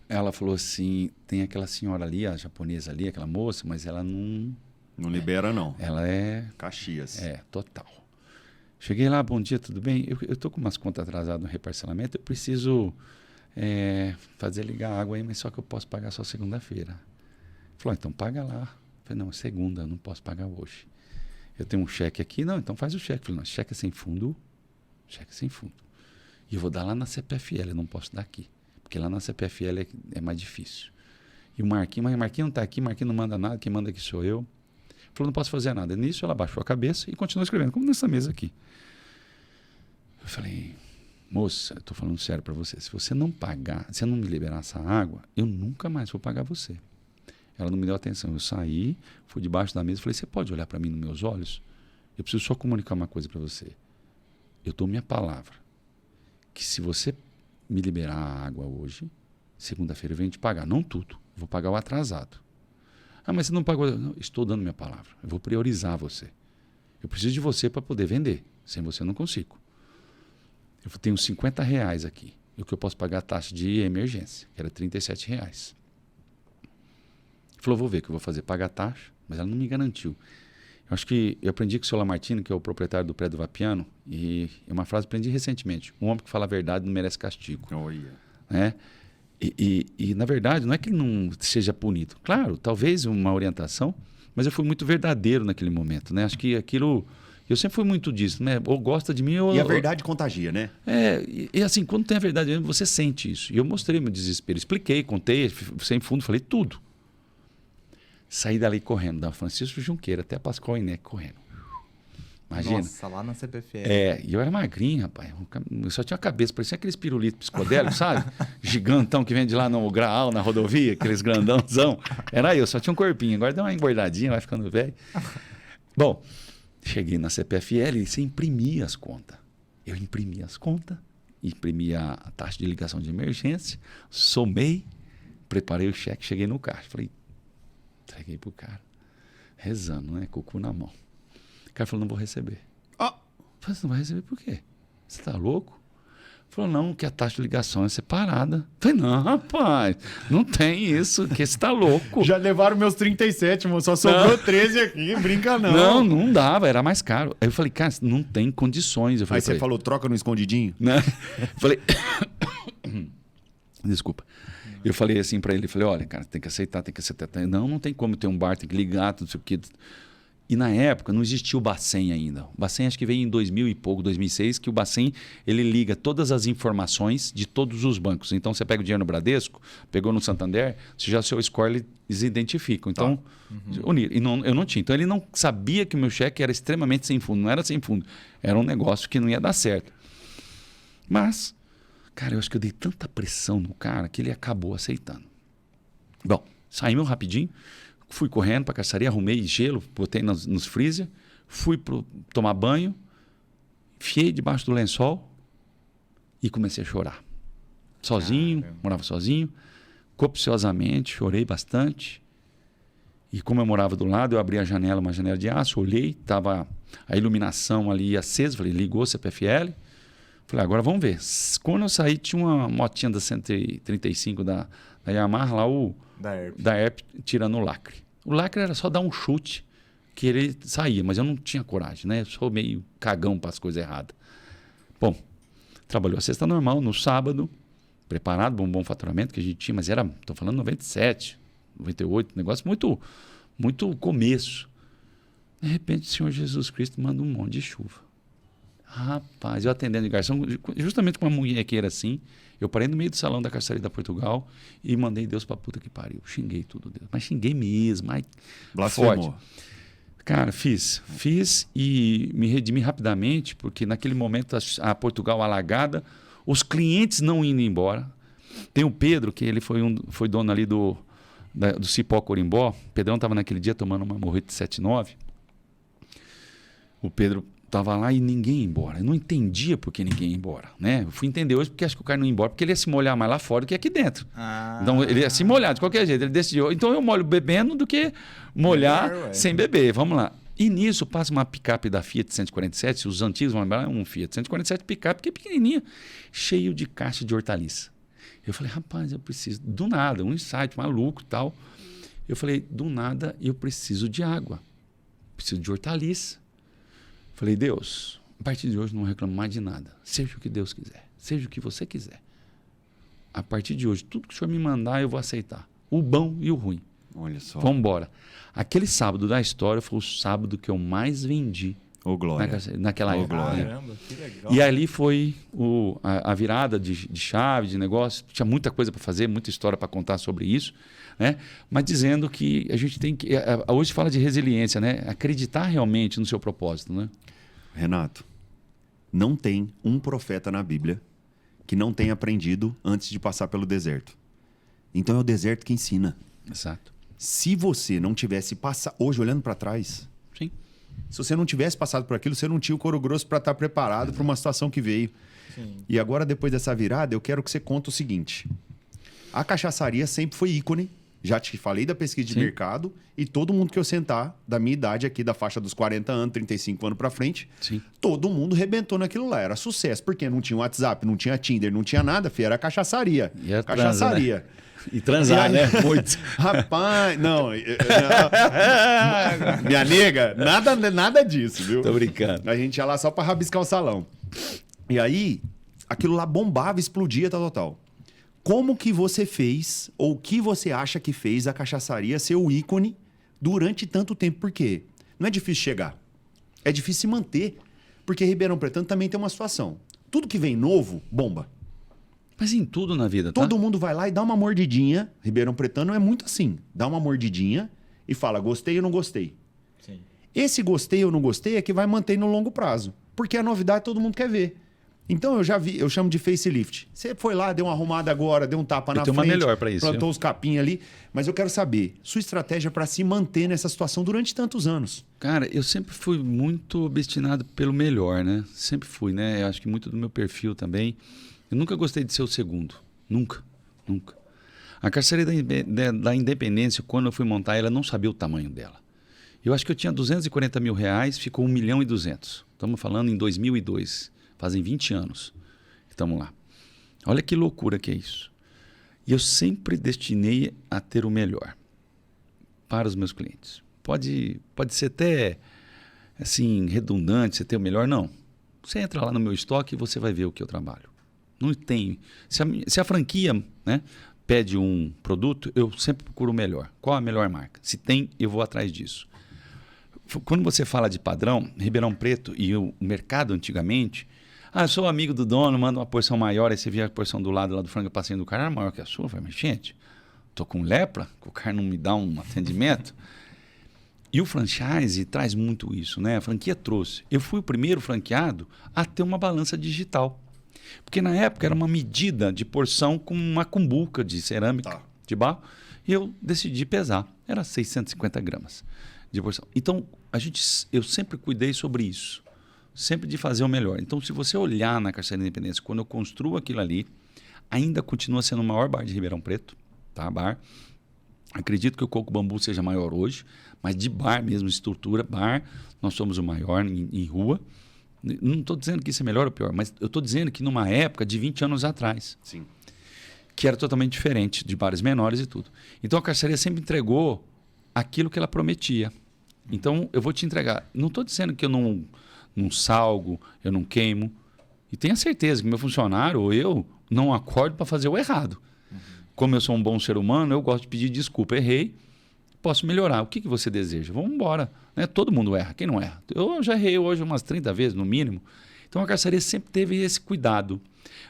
Ela falou assim, tem aquela senhora ali, a japonesa ali, aquela moça, mas ela não... Não libera, não. Ela é... Caxias. Total. Cheguei lá, bom dia, tudo bem? Eu tô com umas contas atrasadas no reparcelamento, eu preciso... fazer ligar a água aí, mas só que eu posso pagar só segunda-feira. Falou, então paga lá. Falei, não, segunda, eu não posso pagar hoje. Eu tenho um cheque aqui, não, então faz o cheque. Falei, não, cheque é sem fundo, cheque é sem fundo. E eu vou dar lá na CPFL, eu não posso dar aqui, porque lá na CPFL é mais difícil. E o Marquinhos, mas o Marquinhos não está aqui, o Marquinhos não manda nada, quem manda aqui sou eu. Falou, não posso fazer nada. Nisso ela baixou a cabeça e continuou escrevendo, como nessa mesa aqui. Eu falei... Moça, eu estou falando sério para você. Se você não pagar, se eu não me liberar essa água, eu nunca mais vou pagar você. Ela não me deu atenção. Eu saí, fui debaixo da mesa e falei, você pode olhar para mim nos meus olhos? Eu preciso só comunicar uma coisa para você. Eu dou minha palavra que se você me liberar a água hoje, segunda-feira eu venho te pagar. Não tudo. Vou pagar o atrasado. Ah, mas você não pagou. Não, estou dando minha palavra. Eu vou priorizar você. Eu preciso de você para poder vender. Sem você eu não consigo. Eu tenho R$50 aqui. E o que eu posso pagar a taxa de emergência, que era R$37. Ele falou, vou ver o que eu vou fazer. Pagar a taxa, mas ela não me garantiu. Eu acho que eu aprendi com o seu Lamartine, que é o proprietário do prédio Vapiano, e é uma frase que aprendi recentemente. Um homem que fala a verdade não merece castigo. Oh, yeah. Né? E, na verdade, não é que ele não seja punido. Claro, talvez uma orientação, mas eu fui muito verdadeiro naquele momento. Né? Acho que aquilo... Eu sempre fui muito disso, né? Ou gosta de mim ou... E a verdade contagia, né? E assim, quando tem a verdade mesmo, você sente isso. E eu mostrei meu desespero, expliquei, contei, sem fundo, falei tudo. Saí dali correndo, da Francisco Junqueira até a Pascoal Iné, correndo. Imagina. Nossa, lá na CPFL. E eu era magrinho, rapaz. Eu só tinha a cabeça, parecia aqueles pirulitos psicodélicos, sabe? Gigantão que vende lá no Graal, na rodovia, aqueles grandãozão. Era eu, só tinha um corpinho. Agora deu uma engordadinha, vai ficando velho. Bom... Cheguei na CPFL e você imprimia as contas. Eu imprimi as contas, imprimi a taxa de ligação de emergência, somei, preparei o cheque, cheguei no caixa. Falei, entreguei pro cara, rezando, né? Com o cu na mão. O cara falou, não vou receber. Falei, você não vai receber por quê? Você tá louco? Falou, não, que a taxa de ligação é separada. Falei, não, rapaz, não tem isso, que você tá louco. Já levaram meus 37, só sobrou 13 aqui, brinca não. Não dava, era mais caro. Aí eu falei, cara, não tem condições. Eu falei, aí você falou, troca no escondidinho? Né? Falei, desculpa. Eu falei assim pra ele, falei, olha, cara, tem que aceitar. Não tem como ter um bar, tem que ligar, tudo isso aqui. E na época não existia o Bacen ainda. O Bacen acho que veio em 2000 e pouco, 2006, que o Bacen ele liga todas as informações de todos os bancos. Então você pega o dinheiro no Bradesco, pegou no Santander, você já seu score eles identificam. Então, eu não tinha. Então ele não sabia que o meu cheque era extremamente sem fundo. Não era sem fundo. Era um negócio que não ia dar certo. Mas, cara, eu acho que eu dei tanta pressão no cara que ele acabou aceitando. Bom, saímos rapidinho. Fui correndo para a caçaria, arrumei gelo, botei nos freezer, fui tomar banho, enfiei debaixo do lençol e comecei a chorar. Sozinho, morava sozinho, copiosamente, chorei bastante. E como eu morava do lado, eu abri a janela, uma janela de aço, olhei, estava a iluminação ali acesa, falei, ligou a CPFL. Falei, agora vamos ver. Quando eu saí, tinha uma motinha da 135 da da Yamaha lá, Da Herp tirando o lacre. O lacre era só dar um chute que ele saía, mas eu não tinha coragem, né? Eu sou meio cagão para as coisas erradas. Bom, trabalhou a sexta normal, no sábado, preparado para um bom faturamento que a gente tinha, mas era, estou falando 97, 98, negócio muito, muito começo. De repente, o Senhor Jesus Cristo manda um monte de chuva. Rapaz, eu atendendo de garçom, justamente com uma munhequeira assim, eu parei no meio do salão da Carceria da Portugal e mandei Deus pra puta que pariu. Xinguei tudo, Deus. Mas xinguei mesmo, blasfemou. Cara, fiz e me redimi rapidamente, porque naquele momento a Portugal alagada, os clientes não indo embora. Tem o Pedro, que ele foi dono ali do Cipó Corimbó. O Pedrão estava naquele dia tomando uma morrita de 7,9. O Pedro estava lá e ninguém ia embora. Eu não entendia por que ninguém ia embora. Né? Eu fui entender hoje porque acho que o cara não ia embora, porque ele ia se molhar mais lá fora do que aqui dentro. Então ele ia se molhar de qualquer jeito. Ele decidiu, então eu molho bebendo do que molhar sem beber. Vamos lá. E nisso passa uma picape da Fiat 147, os antigos vão lembrar, um Fiat 147 picape, que é pequenininha, cheio de caixa de hortaliça. Eu falei, rapaz, eu preciso, do nada, um insight maluco e tal. Eu falei, do nada, eu preciso de água, preciso de hortaliça. Falei, Deus, a partir de hoje não reclamo mais de nada. Seja o que Deus quiser, seja o que você quiser. A partir de hoje, tudo que o Senhor me mandar, eu vou aceitar. O bom e o ruim. Olha só. Vamos embora. Aquele sábado da história foi o sábado que eu mais vendi. Ô, glória. Naquela época. Glória. Caramba, que legal. E ali foi a virada de chave, de negócio. Tinha muita coisa para fazer, muita história para contar sobre isso. Né? Mas dizendo que a gente tem que... Hoje fala de resiliência, né? Acreditar realmente no seu propósito. Né? Renato, não tem um profeta na Bíblia que não tenha aprendido antes de passar pelo deserto. Então é o deserto que ensina. Exato. Se você não tivesse passado... Hoje, olhando para trás... Sim. Se você não tivesse passado por aquilo, você não tinha o couro grosso para estar preparado para uma situação que veio. Sim. E agora, depois dessa virada, eu quero que você conte o seguinte. A cachaçaria sempre foi ícone. Já te falei da pesquisa de Sim. mercado. E todo mundo que eu sentar, da minha idade aqui, da faixa dos 40 anos, 35 anos para frente, Sim. todo mundo rebentou naquilo lá. Era sucesso. Porque não tinha WhatsApp, não tinha Tinder, não tinha nada, filho. Era cachaçaria. E era cachaçaria. Transa, né? E transar, né? Muito. Rapaz, não. Minha nega, nada disso, viu? Tô brincando. A gente ia lá só pra rabiscar o salão. E aí, aquilo lá bombava, explodia, tal. Como que você fez, ou o que você acha que fez a cachaçaria ser o ícone durante tanto tempo? Por quê? Não é difícil chegar. É difícil se manter. Porque Ribeirão Pretano também tem uma situação. Tudo que vem novo, bomba. Mas em tudo na vida, tá? Todo mundo vai lá e dá uma mordidinha. Ribeirão Pretano é muito assim. Dá uma mordidinha e fala, gostei ou não gostei. Sim. Esse gostei ou não gostei é que vai manter no longo prazo. Porque a novidade todo mundo quer ver. Então eu já vi, eu chamo de facelift. Você foi lá, deu uma arrumada agora, deu um tapa na frente. Tem uma melhor para isso. Plantou os capinhos ali. Mas eu quero saber, sua estratégia para se manter nessa situação durante tantos anos. Cara, eu sempre fui muito obstinado pelo melhor, né? Sempre fui, né? Eu acho que muito do meu perfil também. Eu nunca gostei de ser o segundo. Nunca. A Carceria da Independência, quando eu fui montar, ela não sabia o tamanho dela. Eu acho que eu tinha 240 mil reais, ficou 1.200.000. Estamos falando em 2002. Fazem 20 anos. Estamos lá. Olha que loucura que é isso. E eu sempre destinei a ter o melhor para os meus clientes. Pode ser até assim, redundante, você ter o melhor. Não. Você entra lá no meu estoque e você vai ver o que eu trabalho. Não tem. Se a franquia, né, pede um produto, eu sempre procuro o melhor. Qual a melhor marca? Se tem, eu vou atrás disso. Quando você fala de padrão, Ribeirão Preto e o mercado antigamente, eu sou amigo do dono, manda uma porção maior, aí você via a porção do lado lá do frango passeio do cara, era maior que a sua. Eu falei, mas gente, tô com lepra, que o cara não me dá um atendimento. E o franchise traz muito isso, né? A franquia trouxe. Eu fui o primeiro franqueado a ter uma balança digital. Porque na época era uma medida de porção com uma cumbuca de cerâmica, de barro, e eu decidi pesar. Era 650 gramas de porção. Então, eu sempre cuidei sobre isso. Sempre de fazer o melhor. Então, se você olhar na Carceria da Independência, quando eu construo aquilo ali, ainda continua sendo o maior bar de Ribeirão Preto, tá? Bar. Acredito que o Coco Bambu seja maior hoje, mas de bar mesmo, estrutura, bar, nós somos o maior em rua. Não estou dizendo que isso é melhor ou pior, mas eu estou dizendo que numa época de 20 anos atrás. Sim. que era totalmente diferente, de bares menores e tudo. Então a carceria sempre entregou aquilo que ela prometia. Então eu vou te entregar. Não estou dizendo que eu não salgo, eu não queimo. E tenha certeza que meu funcionário ou eu não acordo para fazer o errado. Como eu sou um bom ser humano, eu gosto de pedir desculpa. Errei, posso melhorar. O que você deseja? Vamos embora. Né? Todo mundo erra. Quem não erra? Eu já errei hoje umas 30 vezes, no mínimo. Então a carceria sempre teve esse cuidado.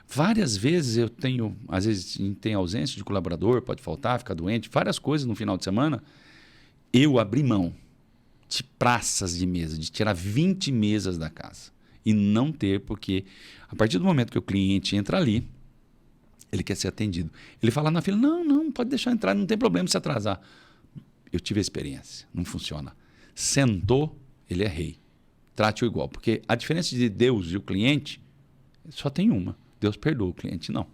Várias vezes eu tenho, às vezes tem ausência de colaborador, pode faltar, ficar doente, várias coisas no final de semana. Eu abri mão de praças de mesa, de tirar 20 mesas da casa. E não ter, porque a partir do momento que o cliente entra ali, ele quer ser atendido. Ele fala na fila, não, pode deixar entrar, não tem problema se atrasar. Eu tive a experiência, não funciona. Sentou, ele é rei. Trate-o igual, porque a diferença de Deus e o cliente só tem uma. Deus perdoa, o cliente não.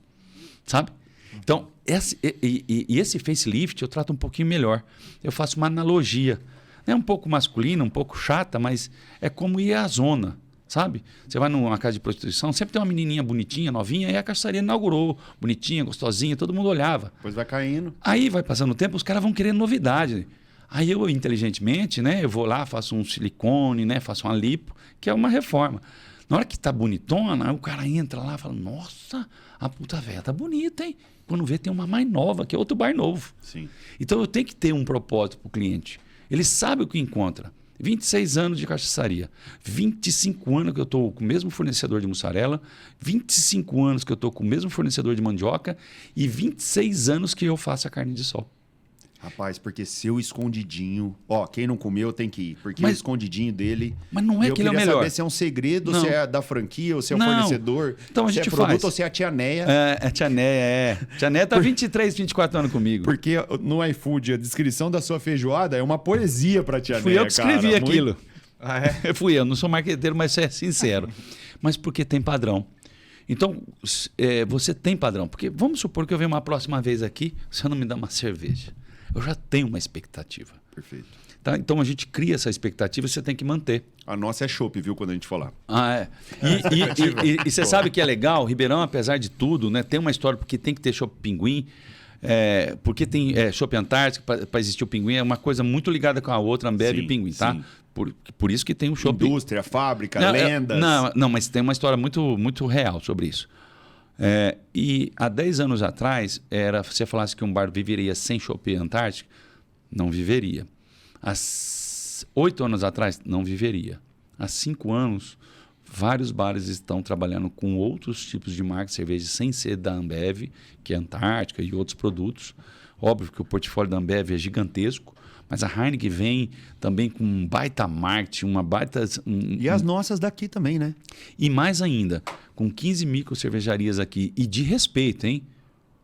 Sabe? Então, esse facelift eu trato um pouquinho melhor. Eu faço uma analogia. É um pouco masculina, um pouco chata, mas é como ir à zona. Sabe? Você vai numa casa de prostituição, sempre tem uma menininha bonitinha, novinha, e a carceria inaugurou, bonitinha, gostosinha, todo mundo olhava. Depois vai caindo. Aí vai passando o tempo, os caras vão querendo novidade. Aí eu, inteligentemente, né, eu vou lá, faço um silicone, né, faço uma lipo, que é uma reforma. Na hora que tá bonitona, aí o cara entra lá e fala, nossa, a puta velha tá bonita, hein? Quando vê, tem uma mais nova, que é outro bar novo. Sim. Então eu tenho que ter um propósito pro cliente. Ele sabe o que encontra. 26 anos de cachaçaria, 25 anos que eu estou com o mesmo fornecedor de mussarela, 25 anos que eu estou com o mesmo fornecedor de mandioca e 26 anos que eu faço a carne de sol. Rapaz, porque seu escondidinho... Ó, quem não comeu tem que ir. Porque o escondidinho dele... Mas não é que ele é o melhor. Eu queria saber se é um segredo, se é da franquia, ou se é o fornecedor, então, a gente se é produto ou se é a tia Neia. É a tia Neia, Tia Neia tá 23, 24 anos comigo. Porque no iFood, a descrição da sua feijoada é uma poesia pra tia Neia, Fui eu que escrevi aquilo. Muito... Ah, é? Fui eu, não sou marqueteiro, mas é sincero. Mas porque tem padrão. Então, você tem padrão. Porque vamos supor que eu venho uma próxima vez aqui, você não me dá uma cerveja. Eu já tenho uma expectativa. Perfeito. Tá? Então a gente cria essa expectativa e você tem que manter. A nossa é chopp, viu, quando a gente falar. Ah, é. E você sabe que é legal, Ribeirão, apesar de tudo, né, tem uma história porque tem que ter chopp pinguim, porque tem chopp Antártico, para existir o pinguim, é uma coisa muito ligada com a outra, Ambev e pinguim, tá? Por isso que tem o chopp. Indústria, fábrica, lendas. Não, mas tem uma história muito, muito real sobre isso. E há 10 anos atrás, se você falasse que um bar viveria sem chopp Antártico, não viveria. Há 8 anos atrás, não viveria. Há 5 anos, vários bares estão trabalhando com outros tipos de marca de cerveja sem ser da Ambev, que é Antártica e outros produtos. Óbvio que o portfólio da Ambev é gigantesco, mas a Heineken vem também com um baita marketing, uma baita... E as nossas daqui também, né? E mais ainda, com 15 micro cervejarias aqui. E de respeito, hein?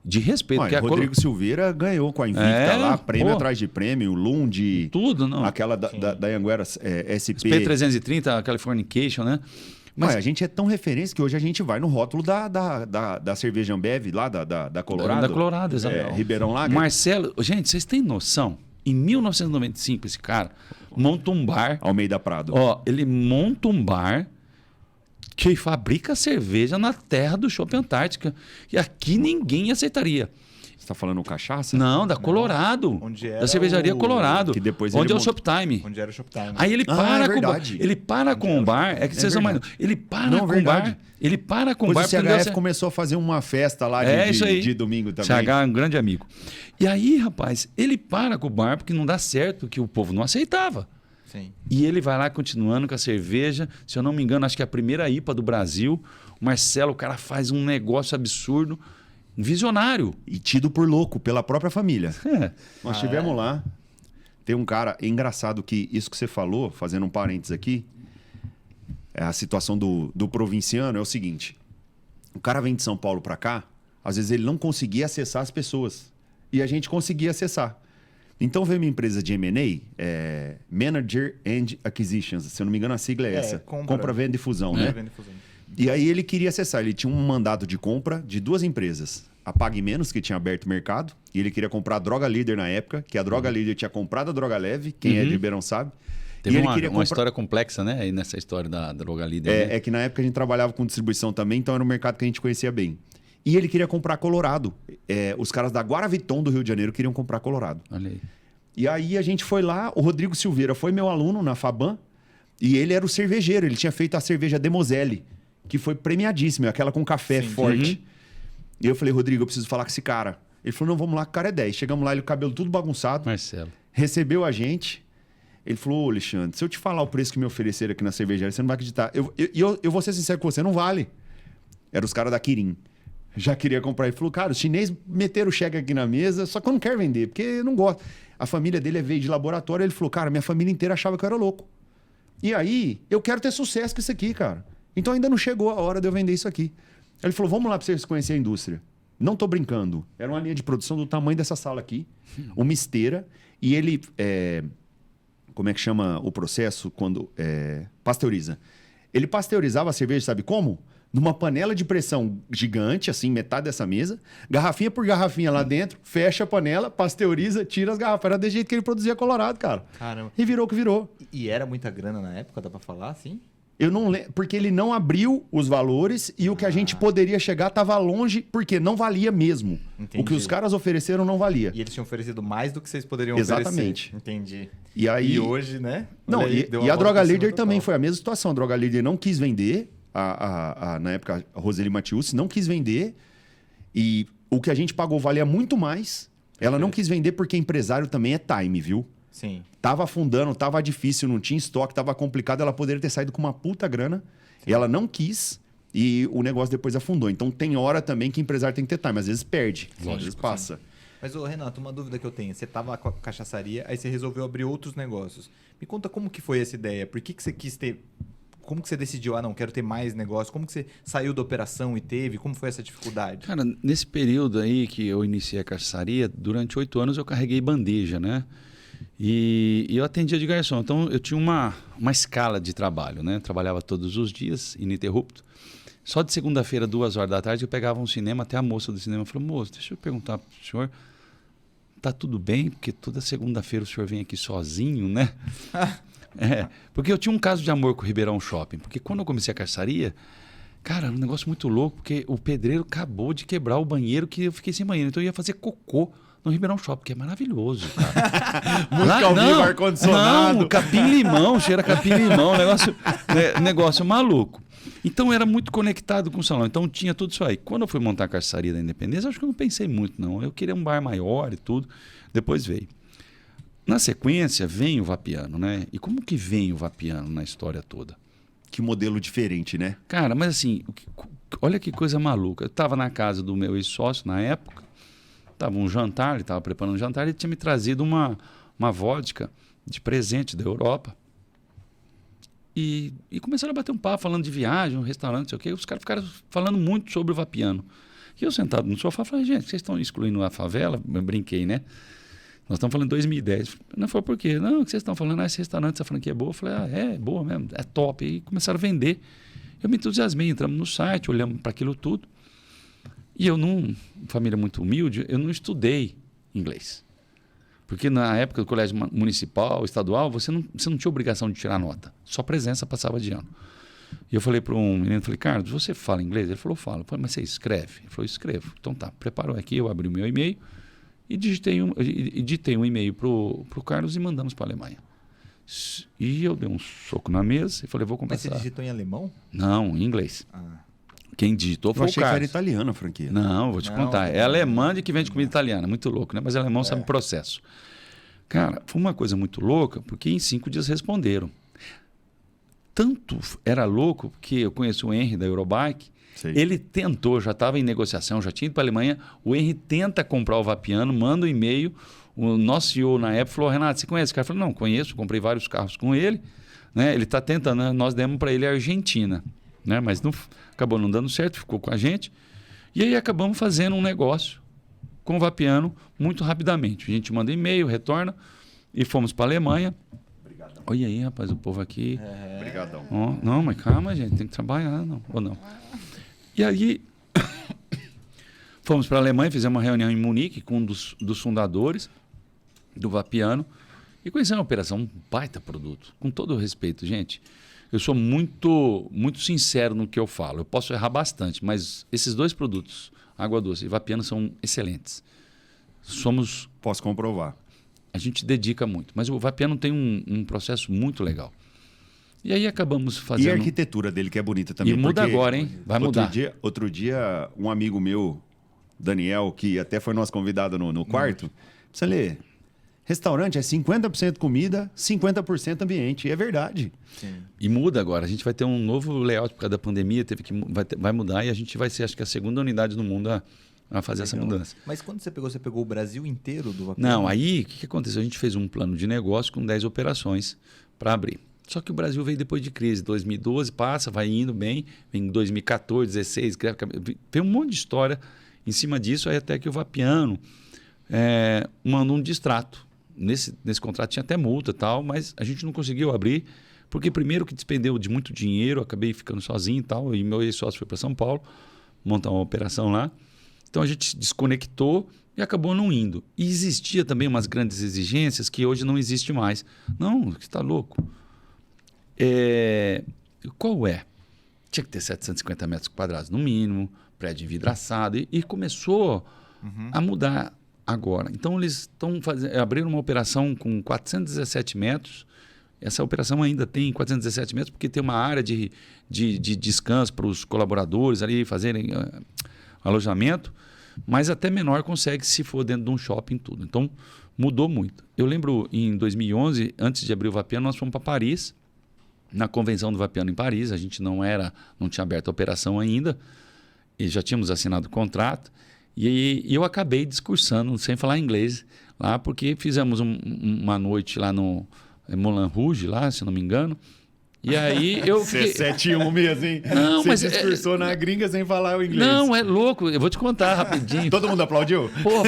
De respeito. Olha, Rodrigo Silveira ganhou com a Invicta lá, prêmio atrás de prêmio, Lund... Tudo, não. Aquela da Anhanguera SP... P330, a Californication, né? Mas a gente é tão referência que hoje a gente vai no rótulo da cerveja Ambev, lá da Colorado. Da Colorado, exatamente. Ribeirão Lager. Marcelo, gente, vocês têm noção? Em 1995, esse cara monta um bar... Almeida Prado. Ó, ele monta um bar que fabrica cerveja na terra do Chopp Antártica. E aqui ninguém aceitaria. Você está falando cachaça? Não, da Colorado. Onde era da cervejaria Colorado. Que depois onde é o Shoptime. Onde era o Shoptime. Aí ele para com o bar. Ele para com o bar. É que vocês são mais... Ele para com o bar. Ele para com o bar. O CHF começou a fazer uma festa lá de domingo também. CH é um grande amigo. E aí, rapaz, ele para com o bar porque não dá certo, que o povo não aceitava. Sim. E ele vai lá continuando com a cerveja. Se eu não me engano, acho que é a primeira IPA do Brasil. O Marcelo, o cara faz um negócio absurdo. Um visionário. E tido por louco pela própria família. Nós estivemos lá. Tem um cara... É engraçado que isso que você falou, fazendo um parênteses aqui, a situação do provinciano é o seguinte. O cara vem de São Paulo para cá, às vezes ele não conseguia acessar as pessoas. E a gente conseguia acessar. Então veio uma empresa de M&A, Manager and Acquisitions, se eu não me engano a sigla é essa. Compra, venda e fusão, né? Venda e fusão. E aí ele queria acessar, ele tinha um mandato de compra de 2 empresas. A Pague Menos, que tinha aberto o mercado, e ele queria comprar a Droga Líder na época, que a Droga Líder tinha comprado a Droga Leve, quem é de Ribeirão sabe. Teve uma história complexa, né? Aí nessa história da Droga Líder. É que na época a gente trabalhava com distribuição também, então era um mercado que a gente conhecia bem. E ele queria comprar Colorado. Os caras da Guaraviton do Rio de Janeiro queriam comprar Colorado. Olha aí. E aí a gente foi lá, o Rodrigo Silveira foi meu aluno na Faban, e ele era o cervejeiro, ele tinha feito a cerveja Demoselle, que foi premiadíssima, aquela com café forte. E eu falei, Rodrigo, eu preciso falar com esse cara. Ele falou, não, vamos lá, que o cara é 10. Chegamos lá, ele com o cabelo tudo bagunçado. Marcelo. Recebeu a gente. Ele falou, ô Alexandre, se eu te falar o preço que me ofereceram aqui na cervejaria, você não vai acreditar. Eu vou ser sincero com você, não vale. Era os caras da Kirin. Já queria comprar. Ele falou, cara, os chineses meteram o cheque aqui na mesa, só que eu não quero vender, porque eu não gosto. A família dele veio de laboratório, ele falou, cara, minha família inteira achava que eu era louco. E aí, eu quero ter sucesso com isso aqui, cara. Então ainda não chegou a hora de eu vender isso aqui. Ele falou, vamos lá para vocês conhecerem a indústria. Não tô brincando. Era uma linha de produção do tamanho dessa sala aqui, uma esteira, e ele... como é que chama o processo quando pasteuriza? Ele pasteurizava a cerveja, sabe como? Numa panela de pressão gigante, assim, metade dessa mesa, garrafinha por garrafinha lá dentro, fecha a panela, pasteuriza, tira as garrafas. Era desse jeito que ele produzia Colorado, cara. Caramba. E virou o que virou. E era muita grana na época, dá pra falar assim? Eu não lembro, porque ele não abriu os valores e o que a gente poderia chegar estava longe, porque não valia mesmo. Entendi. O que os caras ofereceram não valia. E eles tinham oferecido mais do que vocês poderiam Exatamente. oferecer. Entendi. E hoje, né? Não, Aí, deu e uma a volta Droga por cima Líder total. também foi a mesma situação. A Droga Líder não quis vender, na época a Roseli Matius não quis vender, e o que a gente pagou valia muito mais. Ela não quis vender porque empresário também é time, viu? Sim. Tava afundando, tava difícil, não tinha estoque, tava complicado. Ela poderia ter saído com uma puta grana. E ela não quis e o negócio depois afundou. Então tem hora também que empresário tem que ter time. Às vezes perde, às vezes passa. Sim. Mas, ô, Renato, uma dúvida que eu tenho. Você tava com a cachaçaria, aí você resolveu abrir outros negócios. Me conta como que foi essa ideia. Por que você quis ter... Como que você decidiu, não, quero ter mais negócio? Como que você saiu da operação e teve? Como foi essa dificuldade? Cara, nesse período aí que eu iniciei a cachaçaria, durante 8 anos eu carreguei bandeja, né? E eu atendia de garçom. Então eu tinha uma escala de trabalho, né? Trabalhava todos os dias, ininterrupto. Só de segunda-feira, 2 horas da tarde, eu pegava um cinema, até a moça do cinema falou, moço, deixa eu perguntar para o senhor, tá tudo bem? Porque toda segunda-feira o senhor vem aqui sozinho, né? Porque eu tinha um caso de amor com o Ribeirão Shopping. Porque quando eu comecei a cachaçaria, cara, era um negócio muito louco, porque o pedreiro acabou de quebrar o banheiro, que eu fiquei sem banheiro. Então eu ia fazer cocô no Ribeirão Shopping, que é maravilhoso, cara. Música ao vivo, ar-condicionado. Não, capim-limão, cheira capim-limão, negócio maluco. Então era muito conectado com o salão. Então tinha tudo isso aí. Quando eu fui montar a cachaçaria da Independência, acho que eu não pensei muito, não. Eu queria um bar maior e tudo. Depois veio. Na sequência, vem o Vapiano, né? E como que vem o Vapiano na história toda? Que modelo diferente, né? Cara, mas assim, olha que coisa maluca. Eu estava na casa do meu ex-sócio na época, estava um jantar, ele estava preparando um jantar, ele tinha me trazido uma vodka de presente da Europa. E começaram a bater um papo, falando de viagem, um restaurante, não sei o quê. Os caras ficaram falando muito sobre o Vapiano. E eu sentado no sofá, falei, gente, vocês estão excluindo a favela? Eu brinquei, né? Nós estamos falando em 2010. Não foi por quê? Não, o que vocês estão falando? Esse restaurante, essa franquia é boa. Eu falei, é boa mesmo, é top. E começaram a vender. Eu me entusiasmei, entramos no site, olhamos para aquilo tudo. E eu, família muito humilde, eu não estudei inglês. Porque na época do colégio municipal, estadual, você não tinha obrigação de tirar nota. Só presença passava de ano. E eu falei para um menino, falei, Carlos, você fala inglês? Ele falou, falo. Eu falei, mas você escreve? Ele falou, escrevo. Então tá, preparou aqui, eu abri o meu e-mail e ditei um e-mail para o Carlos e mandamos para a Alemanha. E eu dei um soco na mesa e falei, vou começar. Mas você digitou em alemão? Não, em inglês. Quem digitou foi o Carlos. Eu achei que era italiana a franquia. Não, vou te contar. É alemã de que vende comida italiana. Muito louco, né? Mas alemão sabe o processo. Cara, foi uma coisa muito louca, porque em 5 dias responderam. Tanto era louco que eu conheci o Henry da Eurobike. Sei. Ele tentou, já estava em negociação, já tinha ido para a Alemanha. O Henry tenta comprar o Vapiano, manda um e-mail. O nosso CEO na época falou, Renato, você conhece? O cara falou, não, conheço, comprei vários carros com ele. Né? Ele está tentando, né? Nós demos para ele a Argentina. Né? Mas acabou não dando certo, ficou com a gente. E aí acabamos fazendo um negócio com o Vapiano muito rapidamente. A gente manda e-mail, retorna e fomos para a Alemanha. Obrigadão. Olha aí, rapaz, o povo aqui. Obrigadão. Oh, não, mas calma, gente, tem que trabalhar, não, ou não. E aí fomos para a Alemanha, fizemos uma reunião em Munique com um dos fundadores do Vapiano e conhecemos a operação, um baita produto, com todo o respeito, gente. eu sou muito, muito sincero no que eu falo. Eu posso errar bastante, mas esses 2 produtos, Água Doce e Vapiano, são excelentes. Posso comprovar. A gente dedica muito. Mas o Vapiano tem um processo muito legal. E aí acabamos fazendo... E a arquitetura dele, que é bonita também. E muda agora, hein? Vai mudar. Outro dia, um amigo meu, Daniel, que até foi nosso convidado no quarto, você lê, restaurante é 50% comida, 50% ambiente. E é verdade. Sim. E muda agora. A gente vai ter um novo layout por causa da pandemia, vai mudar e a gente vai ser, acho que, a segunda unidade no mundo a fazer essa mudança. Mas quando você pegou o Brasil inteiro do Vapiano? Não, aí o que aconteceu? A gente fez um plano de negócio com 10 operações para abrir. Só que o Brasil veio depois de crise. 2012 passa, vai indo bem. Vem 2014, 2016, veio um monte de história em cima disso. Aí até que o Vapiano mandou um distrato. Nesse contrato tinha até multa e tal, mas a gente não conseguiu abrir. Porque primeiro que despendeu de muito dinheiro, acabei ficando sozinho e tal. E meu ex-sócio foi para São Paulo montar uma operação lá. Então a gente se desconectou e acabou não indo. E existia também umas grandes exigências que hoje não existe mais. Não, você está louco. Qual é? Tinha que ter 750 metros quadrados no mínimo, prédio envidraçado. E começou a mudar agora. Então eles abriram uma operação com 417 metros. Essa operação ainda tem 417 metros porque tem uma área de descanso para os colaboradores ali fazerem alojamento, mas até menor consegue se for dentro de um shopping tudo. Então mudou muito. Eu lembro em 2011, antes de abrir o Vapiano, nós fomos para Paris, na convenção do Vapiano em Paris. A gente não tinha aberto a operação ainda e já tínhamos assinado o contrato. E eu acabei discursando, sem falar inglês, lá, porque fizemos uma noite lá no Moulin Rouge, lá, se não me engano. E aí eu fiquei... 7-1 mesmo, hein? Não, você discursou na gringa sem falar o inglês. Não, é louco. Eu vou te contar rapidinho. Todo mundo aplaudiu? Pô,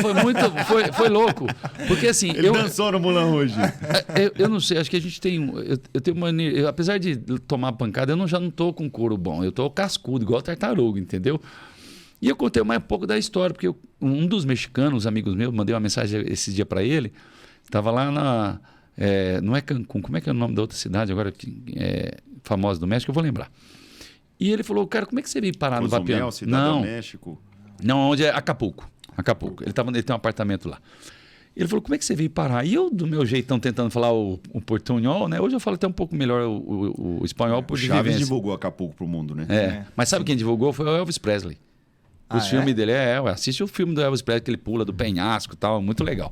foi louco. Porque assim... Ele dançou no Moulin Rouge. Eu não sei, acho que a gente tem... Eu tenho uma... apesar de tomar pancada, eu já não tô com couro bom. Eu tô cascudo, igual tartaruga, entendeu? E eu contei mais um pouco da história, porque um dos mexicanos, amigos meus, mandei uma mensagem esse dia para ele. Estava lá na... não é Cancún, como é que é o nome da outra cidade agora famosa do México? Eu vou lembrar. E ele falou, cara, como é que você veio parar no Vapiano? Cidade do México. Não, onde é Acapulco. Ele tem um apartamento lá. Ele falou, como é que você veio parar? E eu, do meu jeitão, tentando falar o portunhol, né? Hoje eu falo até um pouco melhor o espanhol por vivência. Chaves divulgou Acapulco pro mundo, né? Mas sabe quem divulgou? Foi o Elvis Presley. Os filmes dele, assiste o filme do Elvis Presley, que ele pula do penhasco e tal, muito legal.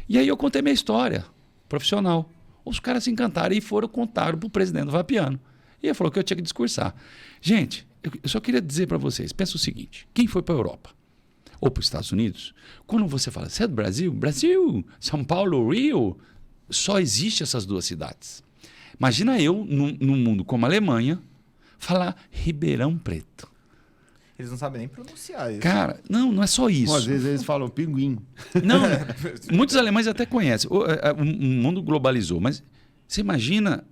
E aí eu contei minha história profissional. Os caras se encantaram e contaram para o presidente do Vapiano. E ele falou que eu tinha que discursar. Gente, eu só queria dizer para vocês, pensa o seguinte, quem foi para a Europa ou para os Estados Unidos, quando você fala, você é do Brasil? Brasil, São Paulo, Rio, só existe essas 2 cidades. Imagina eu, num mundo como a Alemanha, falar Ribeirão Preto. Eles não sabem nem pronunciar isso. Cara, não é só isso. Às vezes eles falam pinguim. Não, muitos alemães até conhecem. O mundo globalizou, mas você imagina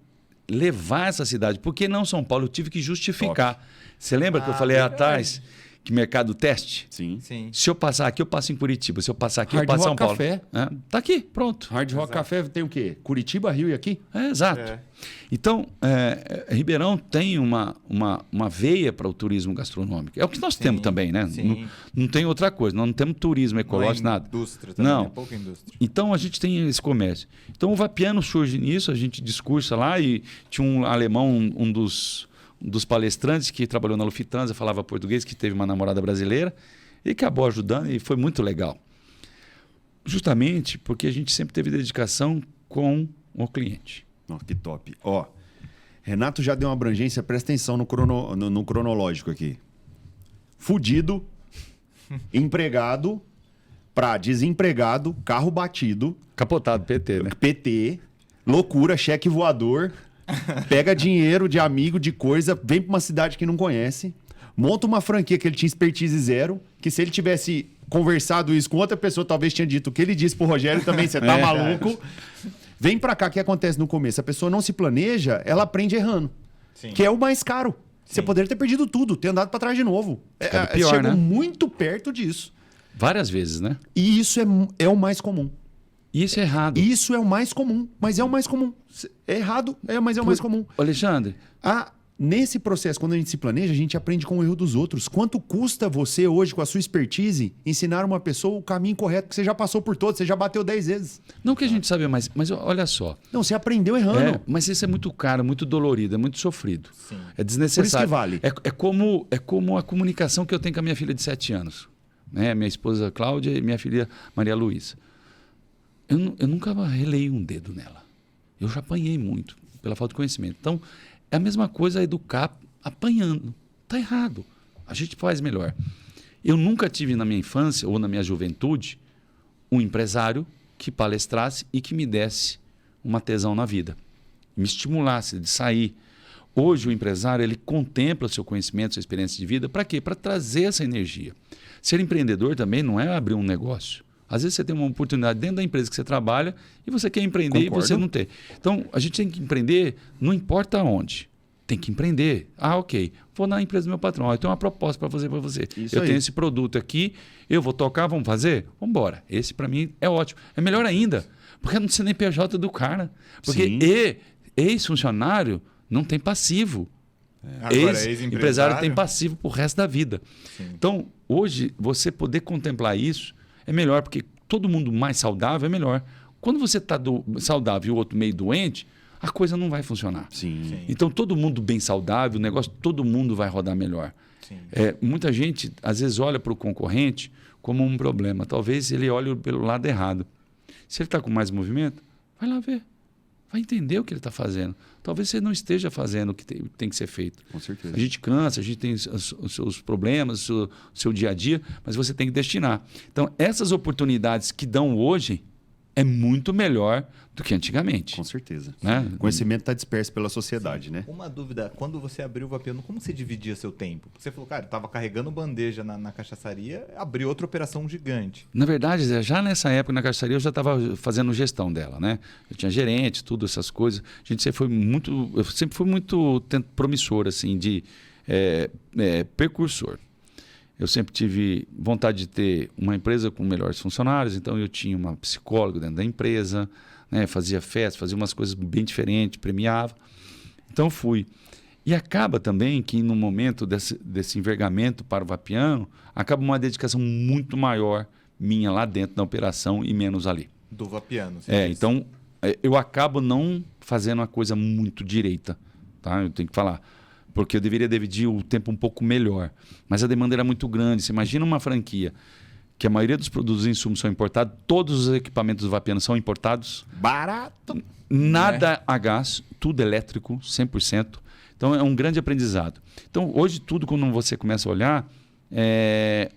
levar essa cidade. Por que não São Paulo? Eu tive que justificar. Top. Você lembra que eu falei atrás que mercado teste? Sim. Se eu passar aqui, eu passo em Curitiba. Se eu passar aqui, eu passo em São Paulo. Café. Tá aqui, pronto. Hard Rock Café tem o quê? Curitiba, Rio e aqui? Exato. Então, Ribeirão tem uma veia para o turismo gastronômico. É o que nós temos também, né? Não tem outra coisa. Nós não temos turismo ecológico, nada. Indústria também, não. É pouca indústria. Então, a gente tem esse comércio. Então, o Vapiano surge nisso, a gente discursa lá e tinha um alemão, um dos palestrantes que trabalhou na Lufthansa, falava português, que teve uma namorada brasileira e acabou ajudando e foi muito legal. Justamente porque a gente sempre teve dedicação com o cliente. Que top. Renato já deu uma abrangência, presta atenção no cronológico aqui. Fudido, empregado, para desempregado, carro batido. Capotado, PT, né? PT, loucura, cheque voador... Pega dinheiro de amigo, de coisa, vem para uma cidade que não conhece, monta uma franquia que ele tinha expertise zero, que se ele tivesse conversado isso com outra pessoa, talvez tinha dito o que ele disse pro Rogério também, você tá maluco. Vem para cá, o que acontece no começo? A pessoa não se planeja, ela aprende errando. Sim. Que é o mais caro. Sim. Você poderia ter perdido tudo, ter andado para trás de novo. Pior, chegou né? muito perto disso. Várias vezes, né? E isso é o mais comum. E isso é errado. Isso é o mais comum, mas é o mais comum. É errado, mas é o mais comum. Alexandre... Nesse processo, quando a gente se planeja, a gente aprende com o erro dos outros. Quanto custa você hoje, com a sua expertise, ensinar uma pessoa o caminho correto? Que você já passou por todos, você já bateu 10 vezes. Não que a gente sabe mais, mas olha só. Não, você aprendeu errando. Mas isso é muito caro, muito dolorido, é muito sofrido. Sim. É desnecessário. Por isso que vale. É como a comunicação que eu tenho com a minha filha de 7 anos. Né? Minha esposa Cláudia e minha filha Maria Luísa. Eu nunca relei um dedo nela. Eu já apanhei muito pela falta de conhecimento. Então, é a mesma coisa educar apanhando. Está errado. A gente faz melhor. Eu nunca tive na minha infância ou na minha juventude um empresário que palestrasse e que me desse uma tesão na vida. Me estimulasse de sair. Hoje o empresário ele contempla o seu conhecimento, sua experiência de vida. Para quê? Para trazer essa energia. Ser empreendedor também não é abrir um negócio. Às vezes você tem uma oportunidade dentro da empresa que você trabalha e você quer empreender. Concordo. E você não tem. Então, a gente tem que empreender, não importa onde. Tem que empreender. Ok, vou na empresa do meu patrão. Eu tenho uma proposta para fazer para você. Isso eu aí. tenho esse produto aqui, eu vou tocar, vamos fazer? Vamos embora. Esse para mim é ótimo. É melhor ainda, porque é no CNPJ do cara. Porque ex-funcionário não tem passivo. Ex-empresário tem passivo pro resto da vida. Sim. Então, hoje, você poder contemplar isso é melhor, porque todo mundo mais saudável é melhor. Quando você está saudável e o outro meio doente, a coisa não vai funcionar. Sim. Então, todo mundo bem saudável, o negócio, todo mundo vai rodar melhor. Muita gente, às vezes, olha para o concorrente como um problema. Talvez ele olhe pelo lado errado. Se ele está com mais movimento, vai lá ver. Vai entender o que ele está fazendo. Talvez você não esteja fazendo o que tem que ser feito. Com certeza. A gente cansa, a gente tem os seus problemas, o seu dia a dia, mas você tem que destinar. Então, essas oportunidades que dão hoje é muito melhor do que antigamente. Com certeza. Né? O conhecimento está disperso pela sociedade, né? Uma dúvida, quando você abriu o Vapiano, como você dividia seu tempo? Você falou, cara, eu estava carregando bandeja na cachaçaria, abriu outra operação gigante. Na verdade, já nessa época na cachaçaria eu já estava fazendo gestão dela, né? Eu tinha gerente, tudo essas coisas. A gente sempre foi muito promissor, assim, de precursor. Eu sempre tive vontade de ter uma empresa com melhores funcionários, então eu tinha uma psicóloga dentro da empresa, né? Fazia festa, fazia umas coisas bem diferentes, premiava. Então fui. E acaba também que no momento desse envergamento para o Vapiano, acaba uma dedicação muito maior minha lá dentro da operação e menos ali. Do Vapiano. Então eu acabo não fazendo uma coisa muito direita, tá? Eu tenho que falar. Porque eu deveria dividir o tempo um pouco melhor. Mas a demanda era muito grande. Você imagina uma franquia que a maioria dos produtos e insumos são importados, todos os equipamentos do Vapiano são importados. Barato! Nada a gás, tudo elétrico, 100%. Então é um grande aprendizado. Então hoje tudo, quando você começa a olhar,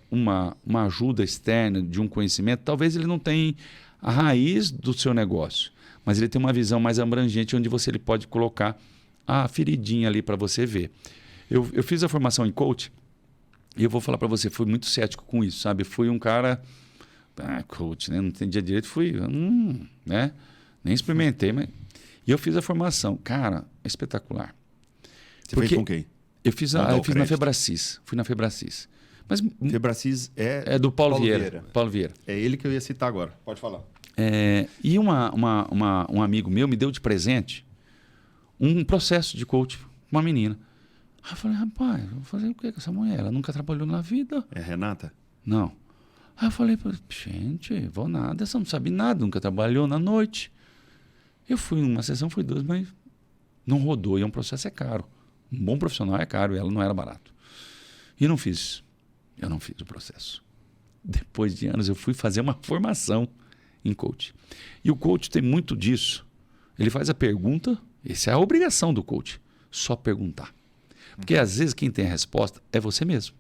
uma ajuda externa de um conhecimento, talvez ele não tenha a raiz do seu negócio, mas ele tem uma visão mais abrangente onde ele pode colocar a feridinha ali para você ver. Eu fiz a formação em coach e eu vou falar para você, fui muito cético com isso, sabe? Fui um cara, coach, né? Não entendia direito, né? Nem experimentei, mas... E eu fiz a formação. Cara, é espetacular. Você fez com quem? Eu fiz na Febracis. Fui na Febracis. Mas Febracis é do Paulo Vieira. Paulo Vieira. É ele que eu ia citar agora. Pode falar. E um amigo meu me deu de presente um processo de coach com uma menina. Aí eu falei, rapaz, vou fazer o que com essa mulher? Ela nunca trabalhou na vida. É Renata? Não. Aí eu falei, gente, vou nada, você não sabe nada, nunca trabalhou na noite. Eu fui uma sessão, fui 2, mas não rodou. E um processo é caro. Um bom profissional é caro, e ela não era barato. E eu não fiz o processo. Depois de anos, eu fui fazer uma formação em coach. E o coach tem muito disso. Ele faz a pergunta, essa é a obrigação do coach, só perguntar. Porque às vezes quem tem a resposta é você mesmo.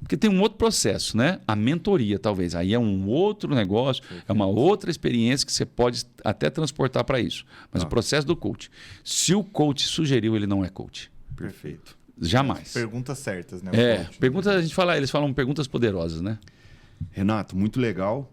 Porque tem um outro processo, né? A mentoria, talvez. Aí é um outro negócio, é uma outra experiência que você pode até transportar para isso. Mas o processo do coach, se o coach sugeriu, ele não é coach. Perfeito. Jamais. Perguntas certas, né? Perguntas, eles falam perguntas poderosas, né? Renato, muito legal.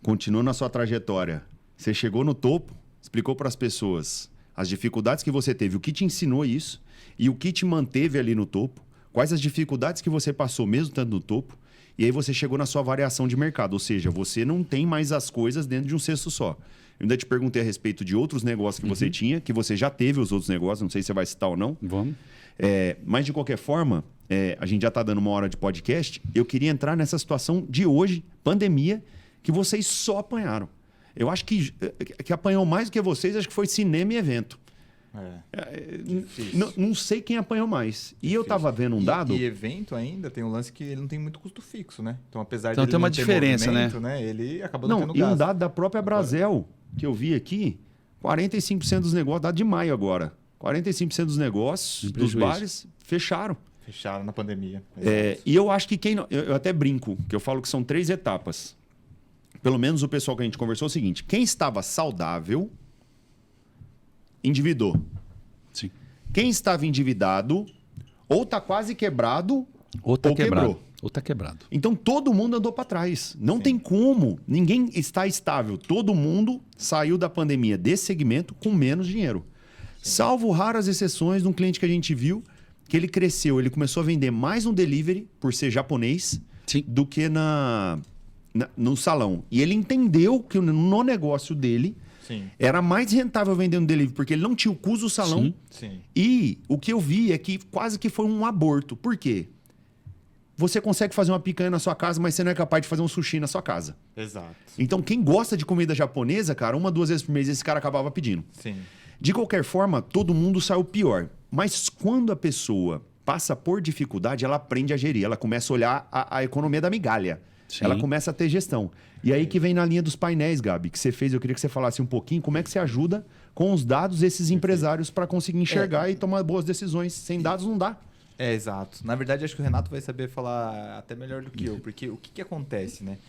Continua na sua trajetória. Você chegou no topo, explicou para as pessoas as dificuldades que você teve, o que te ensinou isso e o que te manteve ali no topo, quais as dificuldades que você passou mesmo estando no topo E aí você chegou na sua variação de mercado, ou seja, você não tem mais as coisas dentro de um cesto só. Eu ainda te perguntei a respeito de outros negócios que você tinha, que você já teve os outros negócios, não sei se você vai citar ou não. Vamos. Mas, de qualquer forma, a gente já está dando 1 hora de podcast, eu queria entrar nessa situação de hoje, pandemia, que vocês só apanharam. Eu acho que apanhou mais do que vocês, acho que foi cinema e evento. Não sei quem apanhou mais. E eu estava vendo um dado... E evento ainda tem um lance que ele não tem muito custo fixo, né? Então, apesar de tem uma diferença, né? Ele acaba não tendo gasto. E um dado da própria Brasel, que eu vi aqui, 45% dos negócios, dado de maio agora, 45% dos negócios, dos bares, fecharam. Fecharam na pandemia. E eu acho que eu até brinco, que eu falo que são 3 etapas. Pelo menos o pessoal que a gente conversou é o seguinte: quem estava saudável, endividou. Sim. Quem estava endividado, ou está quase quebrado, ou quebrou. Ou está quebrado. Então todo mundo andou para trás. Não tem como. Ninguém está estável. Todo mundo saiu da pandemia desse segmento com menos dinheiro. Salvo raras exceções de um cliente que a gente viu que ele cresceu. Ele começou a vender mais no delivery, por ser japonês, do que no salão. E ele entendeu que no negócio dele era mais rentável vender no delivery, porque ele não tinha o custo do salão. Sim. E o que eu vi é que quase que foi um aborto. Por quê? Você consegue fazer uma picanha na sua casa, mas você não é capaz de fazer um sushi na sua casa. Exato. Então, quem gosta de comida japonesa, cara, 1, 2 vezes por mês, esse cara acabava pedindo. Sim. De qualquer forma, todo mundo saiu pior. Mas quando a pessoa passa por dificuldade, ela aprende a gerir. Ela começa a olhar a economia da migalha. Sim. Ela começa a ter gestão. E aí que vem na linha dos painéis, Gabi, que você fez. Eu queria que você falasse um pouquinho como é que você ajuda com os dados esses empresários para conseguir enxergar e tomar boas decisões. Sem dados não dá. Exato. Na verdade, acho que o Renato vai saber falar até melhor do que eu. Porque o que acontece, né?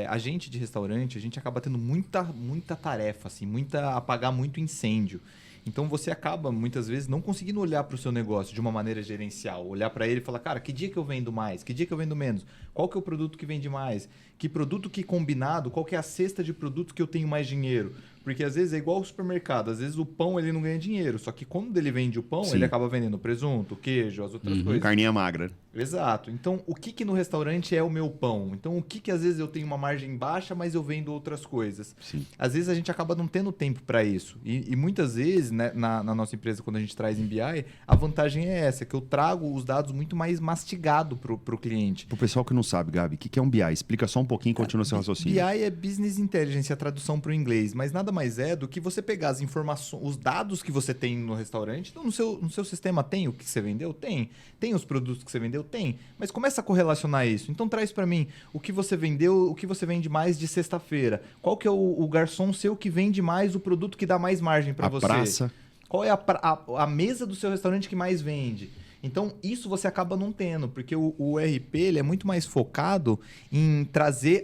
A gente de restaurante, a gente acaba tendo muita tarefa, assim, apagar muito incêndio. Então você acaba, muitas vezes, não conseguindo olhar para o seu negócio de uma maneira gerencial. Olhar para ele e falar, cara, que dia que eu vendo mais? Que dia que eu vendo menos? Qual que é o produto que vende mais? Que produto que combinado? Qual que é a cesta de produtos que eu tenho mais dinheiro? Porque às vezes é igual ao supermercado. Às vezes o pão ele não ganha dinheiro. Só que quando ele vende o pão, ele acaba vendendo presunto, queijo, as outras coisas. Carninha magra. Exato. Então, o que no restaurante é o meu pão? Então, o que às vezes eu tenho uma margem baixa, mas eu vendo outras coisas? Sim. Às vezes a gente acaba não tendo tempo para isso. E muitas vezes, né, na nossa empresa, quando a gente traz em BI, a vantagem é essa, que eu trago os dados muito mais mastigado para o cliente. Para o pessoal que não sabe, Gabi, o que é um BI? Explica só um pouquinho e continua seu raciocínio. BI é Business Intelligence, a tradução para o inglês, mas nada mais é do que você pegar as informações, os dados que você tem no restaurante. Então, no seu sistema tem o que você vendeu? Tem. Tem os produtos que você vendeu? Tem. Mas começa a correlacionar isso. Então, traz para mim o que você vendeu, o que você vende mais de sexta-feira. Qual que é o garçom seu que vende mais o produto que dá mais margem para você? Praça. Qual é a mesa do seu restaurante que mais vende? Então, isso você acaba não tendo, porque o ERP ele é muito mais focado em trazer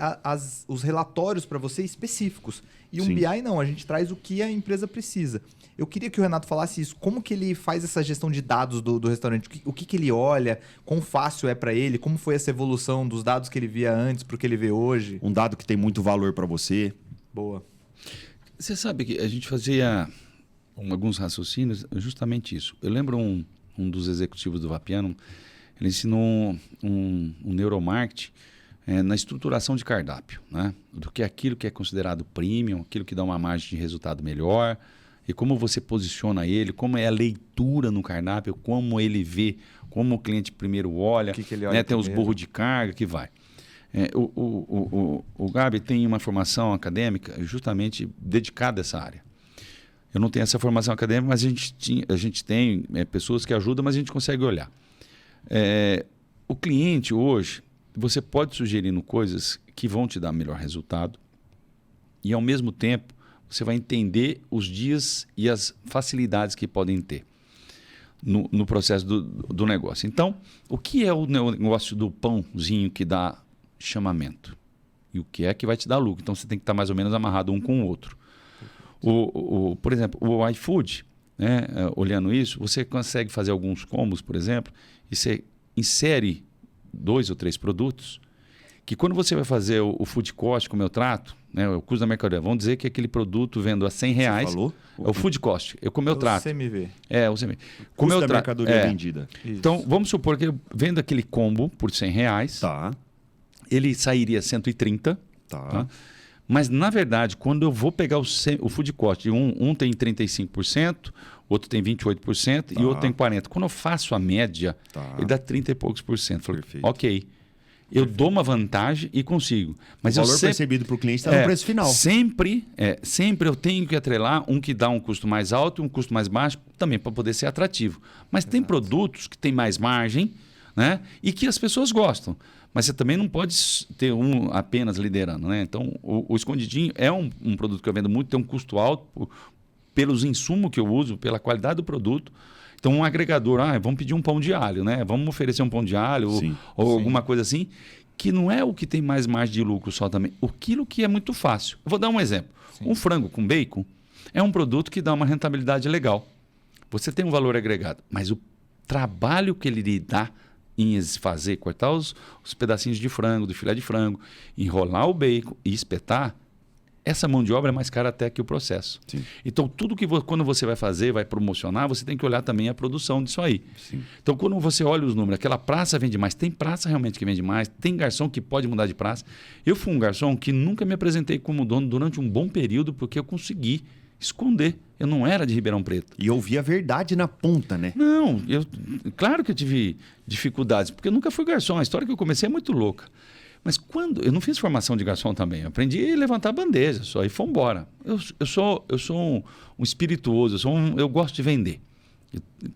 os relatórios para você específicos. E um BI não, a gente traz o que a empresa precisa. Eu queria que o Renato falasse isso, como que ele faz essa gestão de dados do restaurante, o que ele olha, quão fácil é para ele, como foi essa evolução dos dados que ele via antes para o que ele vê hoje. Um dado que tem muito valor para você. Boa. Você sabe que a gente fazia alguns raciocínios, justamente isso. Eu lembro um dos executivos do Vapiano, ele ensinou um neuromarketing na estruturação de cardápio, né? Do que aquilo que é considerado premium, aquilo que dá uma margem de resultado melhor, e como você posiciona ele, como é a leitura no cardápio, como ele vê, como o cliente primeiro olha, que ele olha, né? Tem os burros de carga que vai. O Gabi tem uma formação acadêmica justamente dedicada a essa área. Eu não tenho essa formação acadêmica, mas a gente tem pessoas que ajudam, mas a gente consegue olhar. O cliente hoje, você pode sugerir coisas que vão te dar melhor resultado e, ao mesmo tempo, você vai entender os dias e as facilidades que podem ter no processo do negócio. Então, o que é o negócio do pãozinho que dá chamamento? E o que é que vai te dar lucro? Então, você tem que estar mais ou menos amarrado um com o outro. Por exemplo, o iFood, né, olhando isso, você consegue fazer alguns combos, por exemplo, e você insere 2 ou 3 produtos que quando você vai fazer o food cost, como eu trato, né, o custo da mercadoria, vamos dizer que aquele produto vendo a R$100. Você falou? É o food cost, como eu trato. O CMV. O CMV. Como custo da mercadoria vendida. Isso. Então, vamos supor que eu vendo aquele combo por R$100. Tá. ele sairia 130, tá? Mas, na verdade, quando eu vou pegar o food cost, um tem 35%, outro tem 28% e outro tem 40%. Quando eu faço a média, ele dá 30 e poucos por cento. Falei, ok, eu dou uma vantagem e consigo. Mas o valor percebido para o cliente está no preço final. Sempre eu tenho que atrelar um que dá um custo mais alto e um custo mais baixo também para poder ser atrativo. Mas tem produtos que têm mais margem, né? E que as pessoas gostam. Mas você também não pode ter um apenas liderando, né? Então, o escondidinho é um produto que eu vendo muito, tem um custo alto pelos insumos que eu uso, pela qualidade do produto. Então, um agregador, vamos pedir um pão de alho, né? Vamos oferecer um pão de alho ou alguma coisa assim, que não é o que tem mais margem de lucro só também. Aquilo que é muito fácil. Eu vou dar um exemplo. Um frango com bacon é um produto que dá uma rentabilidade legal. Você tem um valor agregado, mas o trabalho que ele lhe dá em fazer, cortar os pedacinhos de frango, do filé de frango, enrolar o bacon e espetar, essa mão de obra é mais cara até que o processo. Sim. Então, tudo que quando você vai fazer, vai promocionar, você tem que olhar também a produção disso aí. Sim. Então, quando você olha os números, aquela praça vende mais, tem praça realmente que vende mais, tem garçom que pode mudar de praça. Eu fui um garçom que nunca me apresentei como dono durante um bom período, porque eu consegui esconder. Eu não era de Ribeirão Preto. E ouvir a verdade na ponta, né? Não, claro que eu tive dificuldades, porque eu nunca fui garçom. A história que eu comecei é muito louca. Mas eu não fiz formação de garçom também. Eu aprendi a levantar bandeja só e foi embora. Eu sou um espirituoso, eu gosto de vender.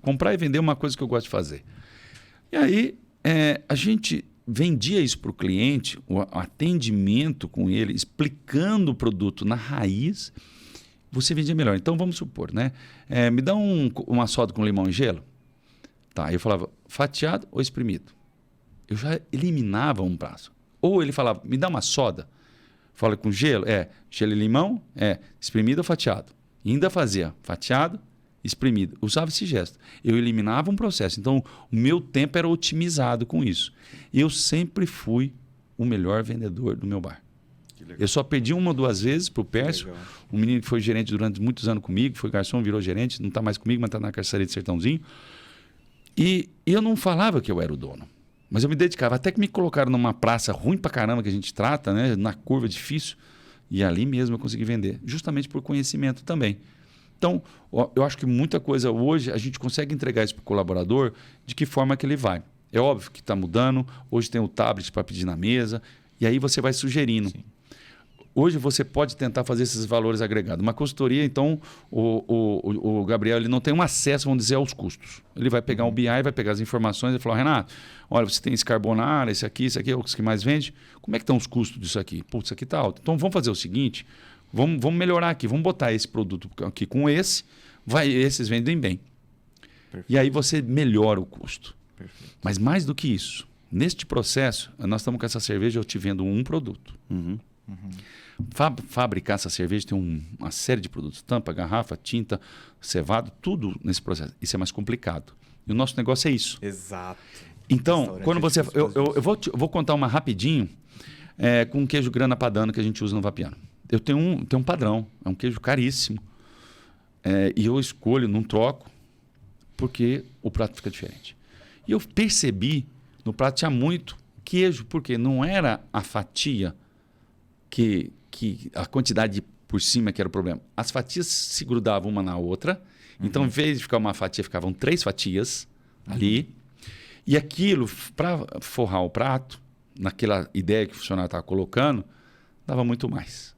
Comprar e vender é uma coisa que eu gosto de fazer. E aí a gente vendia isso para o cliente, o atendimento com ele, explicando o produto na raiz, você vendia melhor. Então, vamos supor, né? Me dá uma soda com limão e gelo. Tá, eu falava, fatiado ou espremido? Eu já eliminava um prazo. Ou ele falava, me dá uma soda. Fala com gelo? Gelo e limão? Espremido ou fatiado? E ainda fazia fatiado, espremido. Usava esse gesto. Eu eliminava um processo. Então, o meu tempo era otimizado com isso. E eu sempre fui o melhor vendedor do meu bar. Eu só perdi uma ou duas vezes para o Pércio, um menino que foi gerente durante muitos anos comigo, foi garçom, virou gerente, não está mais comigo, mas está na carceria de Sertãozinho. E eu não falava que eu era o dono, mas eu me dedicava. Até que me colocaram numa praça ruim pra caramba que a gente trata, né? Na curva difícil, e ali mesmo eu consegui vender, justamente por conhecimento também. Então, eu acho que muita coisa hoje a gente consegue entregar isso para o colaborador de que forma que ele vai. É óbvio que está mudando, hoje tem o tablet para pedir na mesa, e aí você vai sugerindo. Sim. Hoje você pode tentar fazer esses valores agregados. Uma consultoria, então, o Gabriel ele não tem um acesso, vamos dizer, aos custos. Ele vai pegar um BI, vai pegar as informações e falar, Renato, olha, você tem esse carbonara, esse aqui é o que mais vende. Como é que estão os custos disso aqui? Putz, isso aqui está alto. Então, vamos fazer o seguinte, vamos melhorar aqui, vamos botar esse produto aqui com esses vendem bem. Perfeito. E aí você melhora o custo. Perfeito. Mas mais do que isso, neste processo, nós estamos com essa cerveja, eu te vendo um produto. Fabricar essa cerveja tem uma série de produtos, tampa, garrafa, tinta, cevado, tudo nesse processo. Isso é mais complicado. E o nosso negócio é isso. Exato. Então, quando você... Eu vou contar uma rapidinho com queijo grana padano que a gente usa no Vapiano. Eu tenho um padrão, é um queijo caríssimo. E eu escolho, não troco, porque o prato fica diferente. E eu percebi, no prato tinha muito queijo, porque não era a fatia que a quantidade por cima que era o problema. As fatias se grudavam uma na outra. Então, em vez de ficar uma fatia, ficavam 3 fatias ali. E aquilo, para forrar o prato, naquela ideia que o funcionário estava colocando, dava muito mais.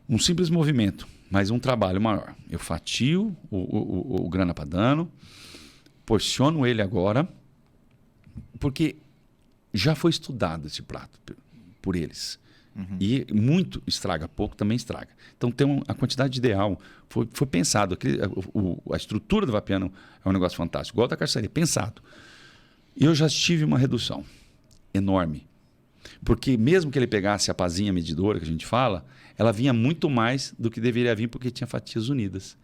Um simples movimento, mas um trabalho maior. Eu fatio o grana padano, porciono ele agora, porque já foi estudado esse prato por eles. E muito estraga, pouco também estraga. Então tem a quantidade ideal. Foi pensado. A estrutura do Vapiano é um negócio fantástico, igual da carceria, pensado. E eu já tive uma redução enorme. Porque mesmo que ele pegasse a pazinha medidora que a gente fala, ela vinha muito mais do que deveria vir porque tinha fatias unidas.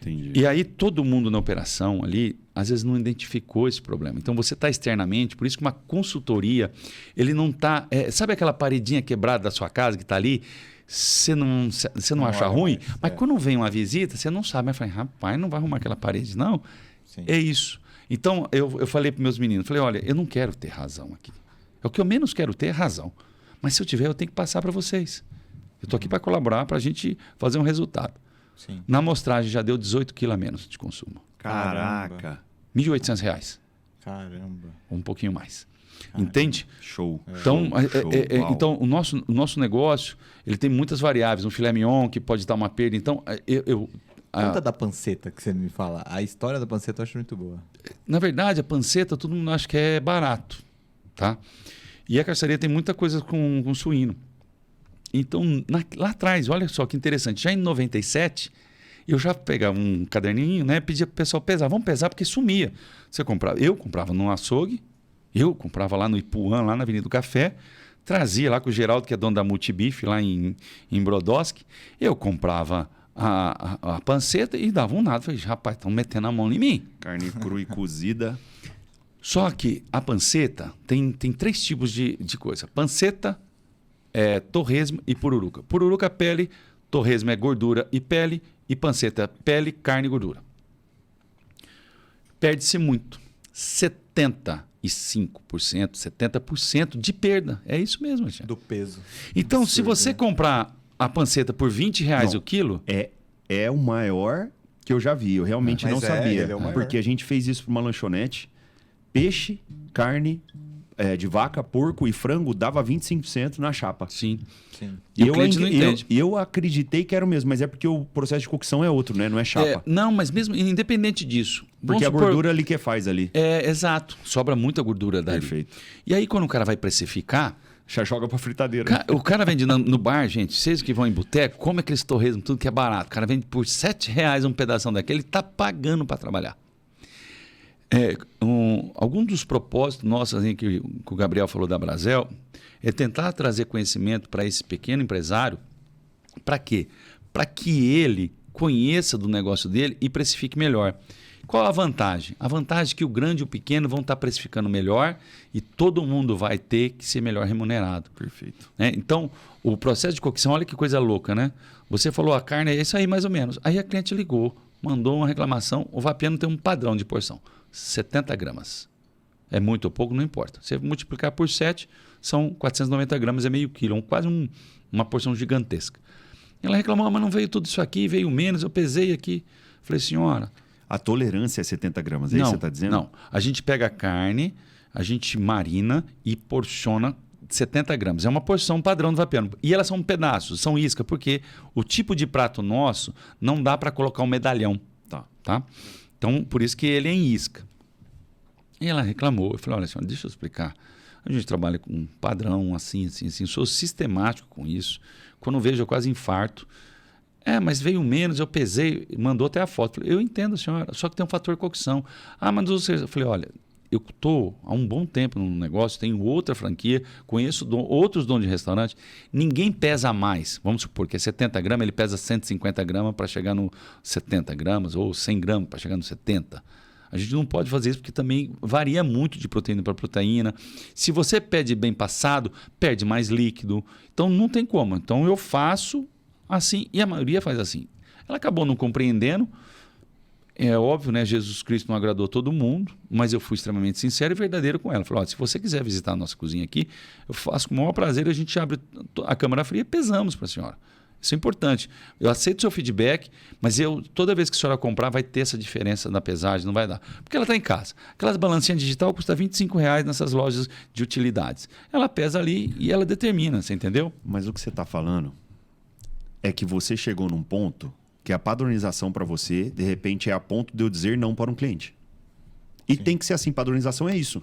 Entendi. E aí todo mundo na operação ali, às vezes não identificou esse problema. Então você está externamente, por isso que uma consultoria, ele não está... sabe aquela paredinha quebrada da sua casa que está ali? Você não acha ruim? Mas quando vem uma visita, você não sabe. Mas fala, rapaz, não vai arrumar aquela parede, não? Sim. É isso. Então eu falei para meus meninos, falei, olha, eu não quero ter razão aqui. É o que eu menos quero ter, é razão. Mas se eu tiver, eu tenho que passar para vocês. Eu estou aqui para colaborar, para a gente fazer um resultado. Sim. Na amostragem já deu 18 quilos a menos de consumo. Caraca. R$ 1.800. Caramba. Um pouquinho mais. Entende? Show. Então, Show. então o nosso negócio ele tem muitas variáveis. Um filé mignon que pode dar uma perda. Então, Conta da panceta que você me fala. A história da panceta eu acho muito boa. Na verdade, a panceta todo mundo acha que é barato. Tá? E a carçaria tem muita coisa com suíno. Então, lá atrás, olha só que interessante. Já em 97, eu já pegava um caderninho, né? Pedia para o pessoal pesar. Vamos pesar porque sumia. Eu comprava no açougue. Eu comprava lá no Ipuã, lá na Avenida do Café, trazia lá com o Geraldo, que é dono da Multibife, lá em Brodowski. Eu comprava a panceta e dava um nada. Falei, rapaz, estão metendo a mão em mim. Carne crua e cozida. Só que a panceta tem 3 tipos de coisa. Panceta, torresmo e pururuca. Pururuca é pele, torresmo é gordura e pele, e panceta é pele, carne e gordura. Perde-se muito. 75%, 70% de perda. É isso mesmo, Alexandre. Do peso. Então, Absurdo, se você né? comprar a panceta por R$20 o quilo... É o maior que eu já vi. Eu realmente Mas não sabia. ele é o maior. Porque a gente fez isso para uma lanchonete. Peixe, carne de vaca, porco e frango dava 25% na chapa. Sim. Sim. E o cliente não entende. Eu acreditei que era o mesmo, mas é porque o processo de cocção é outro, né? Não é chapa. Não, mas mesmo independente disso... Porque a gordura liquefaz ali. Exato. Sobra muita gordura dali. Perfeito. E aí, quando o cara vai precificar... Já joga pra fritadeira. O cara vende no bar, gente, vocês que vão em boteco, come aqueles torresmos, tudo que é barato. O cara vende por R$7 um pedação daquele, ele está pagando para trabalhar. Algum dos propósitos nossos, assim, que o Gabriel falou da Brasel, é tentar trazer conhecimento para esse pequeno empresário. Para quê? Para que ele conheça do negócio dele e precifique melhor. Qual a vantagem? A vantagem é que o grande e o pequeno vão estar precificando melhor e todo mundo vai ter que ser melhor remunerado. Perfeito. Então, o processo de cocção, olha que coisa louca, né? Você falou, a carne é isso aí mais ou menos. Aí a cliente ligou, mandou uma reclamação, o Vapiano tem um padrão de porção, 70 gramas. É muito ou pouco, não importa. Você multiplicar por 7, são 490 gramas, é meio quilo, quase uma porção gigantesca. Ela reclamou, mas não veio tudo isso aqui, veio menos, eu pesei aqui. Falei, senhora... A tolerância é 70 gramas, é isso que você está dizendo? Não, a gente pega a carne, a gente marina e porciona 70 gramas. É uma porção padrão do Vapiano. E elas são pedaços, são isca, porque o tipo de prato nosso não dá para colocar um medalhão. Tá? Então, por isso que ele é em isca. E ela reclamou. Eu falei, olha, senhora, deixa eu explicar. A gente trabalha com um padrão assim. Sou sistemático com isso. Quando vejo, eu quase infarto. Mas veio menos, eu pesei, mandou até a foto. Falei, eu entendo, senhora, só que tem um fator cocção. Mas você... Eu falei, olha, eu estou há um bom tempo no negócio, tenho outra franquia, conheço outros donos de restaurante, ninguém pesa mais. Vamos supor que é 70 gramas, ele pesa 150 gramas para chegar no 70 gramas, ou 100 gramas para chegar no 70. A gente não pode fazer isso porque também varia muito de proteína para proteína. Se você pede bem passado, perde mais líquido. Então não tem como. Então eu faço... assim, e a maioria faz assim. Ela acabou não compreendendo. É óbvio, né? Jesus Cristo não agradou todo mundo, mas eu fui extremamente sincero e verdadeiro com ela. Falei, se você quiser visitar a nossa cozinha aqui, eu faço com o maior prazer, a gente abre a câmara fria e pesamos para a senhora. Isso é importante. Eu aceito o seu feedback, mas toda vez que a senhora comprar, vai ter essa diferença na pesagem, não vai dar. Porque ela está em casa. Aquelas balancinhas digital custam R$25 nessas lojas de utilidades. Ela pesa ali e ela determina, você entendeu? Mas o que você está falando é que você chegou num ponto que a padronização para você, de repente, é a ponto de eu dizer não para um cliente. E tem que ser assim, padronização é isso.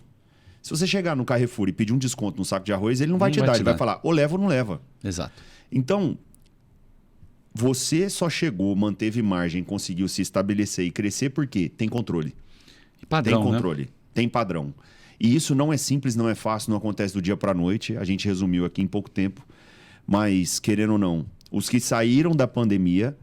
Se você chegar no Carrefour e pedir um desconto no saco de arroz, ele não vai te dar, ele vai falar, ou leva ou não leva. Exato. Então, você só chegou, manteve margem, conseguiu se estabelecer e crescer porque tem controle. Padrão, tem controle, né? Tem padrão. E isso não é simples, não é fácil, não acontece do dia para a noite. A gente resumiu aqui em pouco tempo. Mas, querendo ou não, os que saíram da pandemia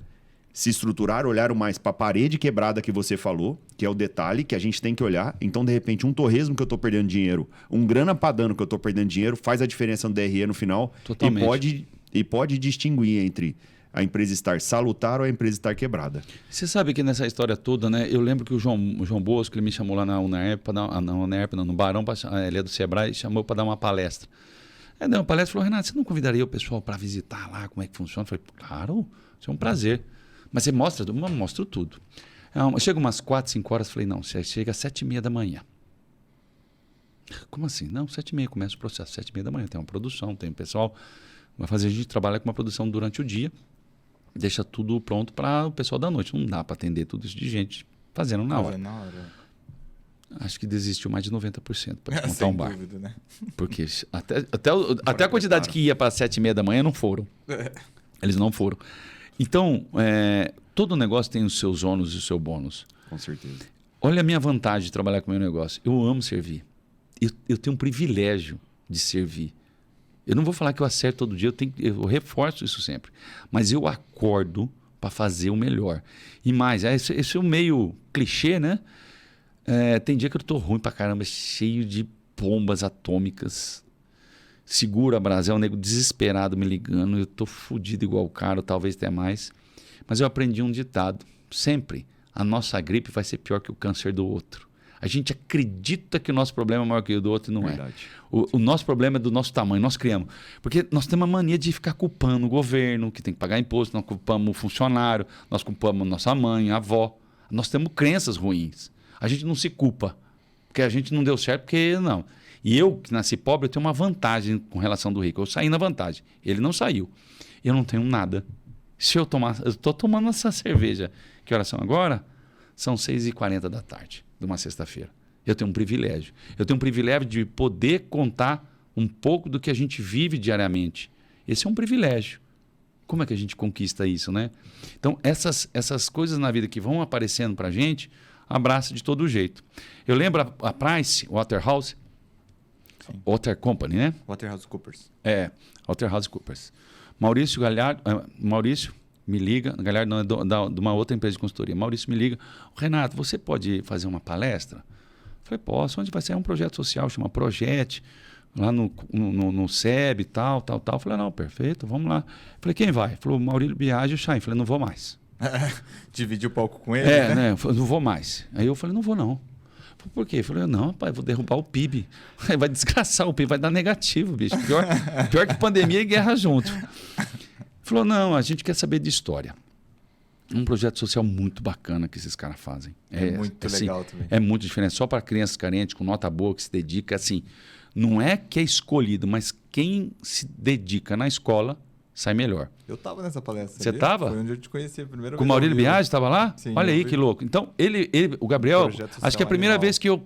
se estruturaram, olharam mais para a parede quebrada que você falou, que é o detalhe que a gente tem que olhar. Então, de repente, um torresmo que eu estou perdendo dinheiro, um grana padano que eu estou perdendo dinheiro, faz a diferença no DRE no final. Totalmente. E pode distinguir entre a empresa estar salutar ou a empresa estar quebrada. Você sabe que nessa história toda, né? Eu lembro que o João Bosco, ele me chamou lá na UNERP, no Barão, ele é do Sebrae, chamou para dar uma palestra. Aí deu uma palestra e falou, Renato, você não convidaria o pessoal para visitar lá, como é que funciona? Eu falei, claro, isso é um prazer. Mas você mostra, eu mostro tudo. Chega umas 4, 5 horas, falei, não, você chega às 7h30 da manhã. Como assim? Não, 7h30 começa o processo, 7h30 da manhã, tem uma produção, tem um pessoal, vai fazer, a gente trabalha com uma produção durante o dia, deixa tudo pronto para o pessoal da noite. Não dá para atender tudo isso de gente fazendo na hora. Acho que desistiu mais de 90% para montar um bar. Sem dúvida, né? Porque até a quantidade que ia para 7h30 da manhã não foram. Eles não foram. Então, todo negócio tem os seus ônus e o seu bônus. Com certeza. Olha a minha vantagem de trabalhar com o meu negócio. Eu amo servir. Eu tenho um privilégio de servir. Eu não vou falar que eu acerto todo dia, eu reforço isso sempre. Mas eu acordo para fazer o melhor. E mais, esse é um meio clichê, né? Tem dia que eu estou ruim pra caramba, cheio de bombas atômicas. Segura Brasil, um nego desesperado me ligando. Eu estou fodido igual o cara, talvez até mais. Mas eu aprendi um ditado. Sempre, a nossa gripe vai ser pior que o câncer do outro. A gente acredita que o nosso problema é maior que o do outro e não é. O nosso problema é do nosso tamanho, nós criamos. Porque nós temos a mania de ficar culpando o governo, que tem que pagar imposto, nós culpamos o funcionário, nós culpamos nossa mãe, a avó. Nós temos crenças ruins. A gente não se culpa, porque a gente não deu certo, porque não. E eu, que nasci pobre, eu tenho uma vantagem com relação do rico. Eu saí na vantagem, ele não saiu. Eu não tenho nada. Se eu tomar, eu estou tomando essa cerveja, que horas são agora? São 6h40 da tarde. De uma sexta-feira. Eu tenho um privilégio. Eu tenho um privilégio de poder contar um pouco do que a gente vive diariamente. Esse é um privilégio. Como é que a gente conquista isso, né? Então, essas coisas na vida que vão aparecendo para a gente, abraça de todo jeito. Eu lembro a Price Waterhouse, Water Company, né? WaterhouseCoopers. WaterhouseCoopers. Maurício me liga, Galhardo não é de uma outra empresa de consultoria. Maurício me liga, Renato, você pode fazer uma palestra? Eu falei, posso. Onde vai ser? É um projeto social, chama Projet, lá no SEB e tal. Eu falei, não, perfeito, vamos lá. Eu falei, quem vai? Ele falou, Maurílio Biagi e o Chain. Eu falei, não vou mais. Dividir o palco com ele? Né? Eu falei, não vou mais. Aí eu falei, não vou não. Por quê? Eu falei, não, rapaz, eu vou derrubar o PIB. Vai desgraçar o PIB, vai dar negativo, bicho. Pior que pandemia e guerra junto. Falou, não, a gente quer saber de história. Um projeto social muito bacana que esses caras fazem. Muito legal também. É muito diferente. Só para crianças carentes, com nota boa, que se dedica, assim, não é que é escolhido, mas quem se dedica na escola sai melhor. Eu estava nessa palestra. Você estava? Foi onde eu te conheci a primeira vez. Com o Maurílio Biagi, estava lá? Sim. Olha aí que louco. Então, o Gabriel, acho que é a primeira vez que eu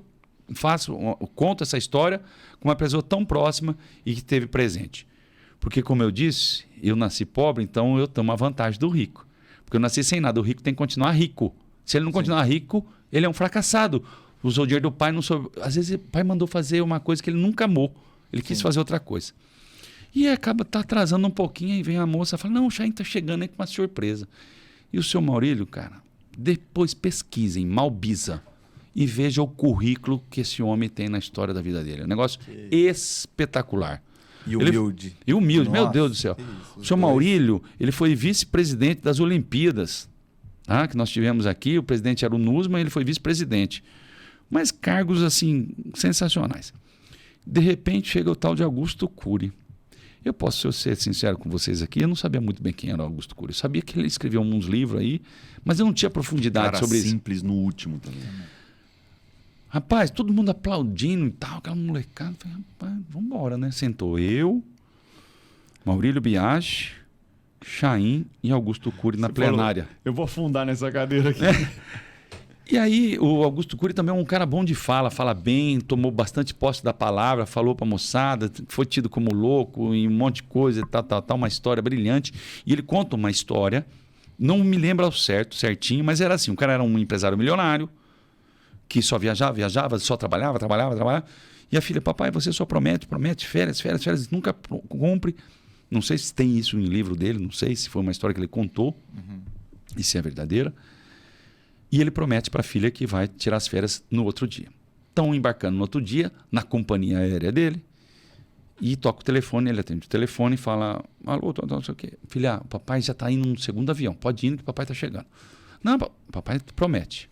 conto essa história com uma pessoa tão próxima e que esteve presente. Porque, como eu disse, eu nasci pobre, então eu tenho uma vantagem do rico. Porque eu nasci sem nada, o rico tem que continuar rico. Se ele não continuar rico, ele é um fracassado. Usou o dinheiro do pai, não soube. Às vezes o pai mandou fazer uma coisa que ele nunca amou. Ele quis fazer outra coisa. E acaba atrasando um pouquinho, aí vem a moça e fala, não, o Chain está chegando aí com uma surpresa. E o seu Maurílio, cara, depois pesquisem, Malbisa, e veja o currículo que esse homem tem na história da vida dele. É um negócio espetacular. E humilde. Nossa, meu Deus do céu. O senhor Maurílio, ele foi vice-presidente das Olimpíadas, tá? Que nós tivemos aqui. O presidente era o Nussmann, ele foi vice-presidente. Mas cargos, assim, sensacionais. De repente, chega o tal de Augusto Cury. Eu posso ser sincero com vocês aqui, eu não sabia muito bem quem era o Augusto Cury. Eu sabia que ele escreveu uns livros aí, mas eu não tinha profundidade sobre isso. Simples no último também. Rapaz, todo mundo aplaudindo e tal, aquela molecada. Eu falei, rapaz, vamos embora, né? Sentou eu, Maurílio Biagi, Chain e Augusto Cury na plenária. Falou, eu vou afundar nessa cadeira aqui. E aí, o Augusto Cury também é um cara bom de fala bem, tomou bastante posse da palavra, falou pra moçada, foi tido como louco e um monte de coisa, tal, uma história brilhante. E ele conta uma história, não me lembro ao certinho, mas era assim, o cara era um empresário milionário, que só viajava, só trabalhava. E a filha, papai, você só promete, férias, nunca cumpre. Não sei se tem isso em livro dele, não sei se foi uma história que ele contou, e se é verdadeira. E ele promete para a filha que vai tirar as férias no outro dia. Estão embarcando no outro dia, na companhia aérea dele, E toca o telefone, ele atende o telefone e fala, alô, não sei o quê. Filha, o papai já está indo no segundo avião. Pode ir indo que o papai está chegando. Não, papai promete.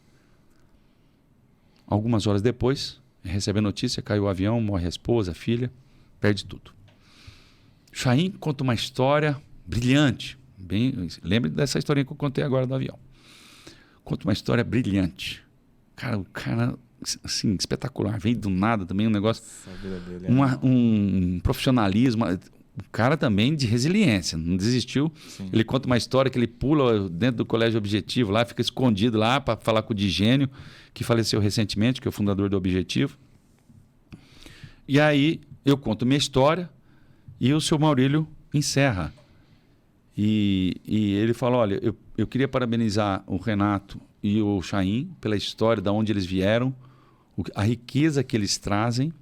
Algumas horas depois, recebe a notícia, caiu o avião, morre a esposa, a filha, perde tudo. Chaim conta uma história brilhante. Lembre dessa historinha que eu contei agora do avião. Conta uma história brilhante. Cara, o cara... assim, espetacular, veio do nada também um negócio, um profissionalismo, o cara também de resiliência, não desistiu. Sim. Ele conta uma história que ele pula dentro do Colégio Objetivo lá, fica escondido lá para falar com o Digênio, que faleceu recentemente, que é o fundador do Objetivo. E aí eu conto minha história e o seu Maurílio encerra. E ele fala, olha, eu queria parabenizar o Renato e o Chaim pela história, de onde eles vieram, a riqueza que eles trazem.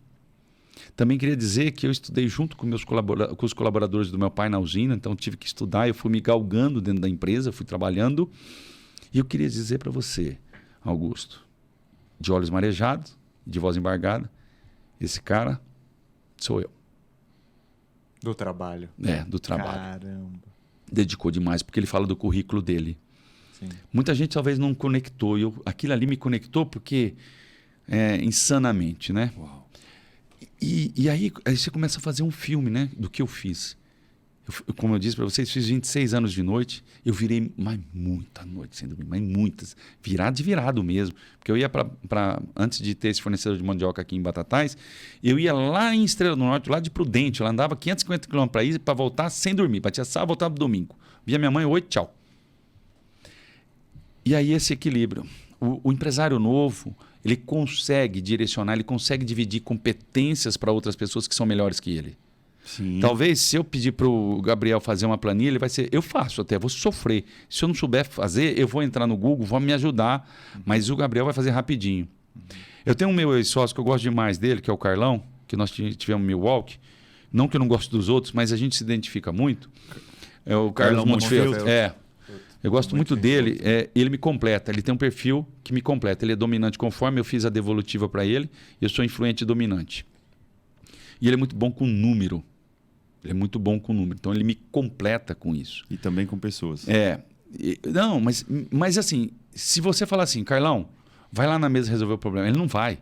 Também queria dizer que eu estudei junto com os colaboradores do meu pai na usina, então tive que estudar, eu fui me galgando dentro da empresa, fui trabalhando. E eu queria dizer para você, Augusto, de olhos marejados, de voz embargada, esse cara sou eu. Do trabalho. Do trabalho. Caramba. Dedicou demais, porque ele fala do currículo dele. Sim. Muita gente talvez não conectou. Aquilo ali me conectou porque insanamente, né? Uau. E aí você começa a fazer um filme, né? Do que eu fiz. Como eu disse para vocês, fiz 26 anos de noite. Eu virei mais muita noite sem dormir, mais muitas. Virado mesmo. Porque eu ia antes de ter esse fornecedor de mandioca aqui em Batatais, eu ia lá em Estrela do Norte, lá de Prudente. Eu andava 550 km para ir, para voltar sem dormir. Batia sábado, voltava domingo. Via minha mãe, 8, tchau. E aí esse equilíbrio. O empresário novo, ele consegue direcionar, ele consegue dividir competências para outras pessoas que são melhores que ele. Sim. Talvez se eu pedir para o Gabriel fazer uma planilha, ele vai ser, eu faço até, vou sofrer. Se eu não souber fazer, eu vou entrar no Google, vou me ajudar, mas o Gabriel vai fazer rapidinho. Eu tenho um meu ex-sócio que eu gosto demais dele, que é o Carlão, que nós tivemos em Milwaukee. Não que eu não gosto dos outros, mas a gente se identifica muito. É o Carlos Montefeltro. Eu gosto muito dele. Ele me completa. Ele tem um perfil que me completa. Ele é dominante conforme eu fiz a devolutiva para ele. Eu sou influente e dominante. E ele é muito bom com número. Então ele me completa com isso. E também com pessoas. Não, mas assim, se você falar assim, Carlão, vai lá na mesa resolver o problema. Ele não vai.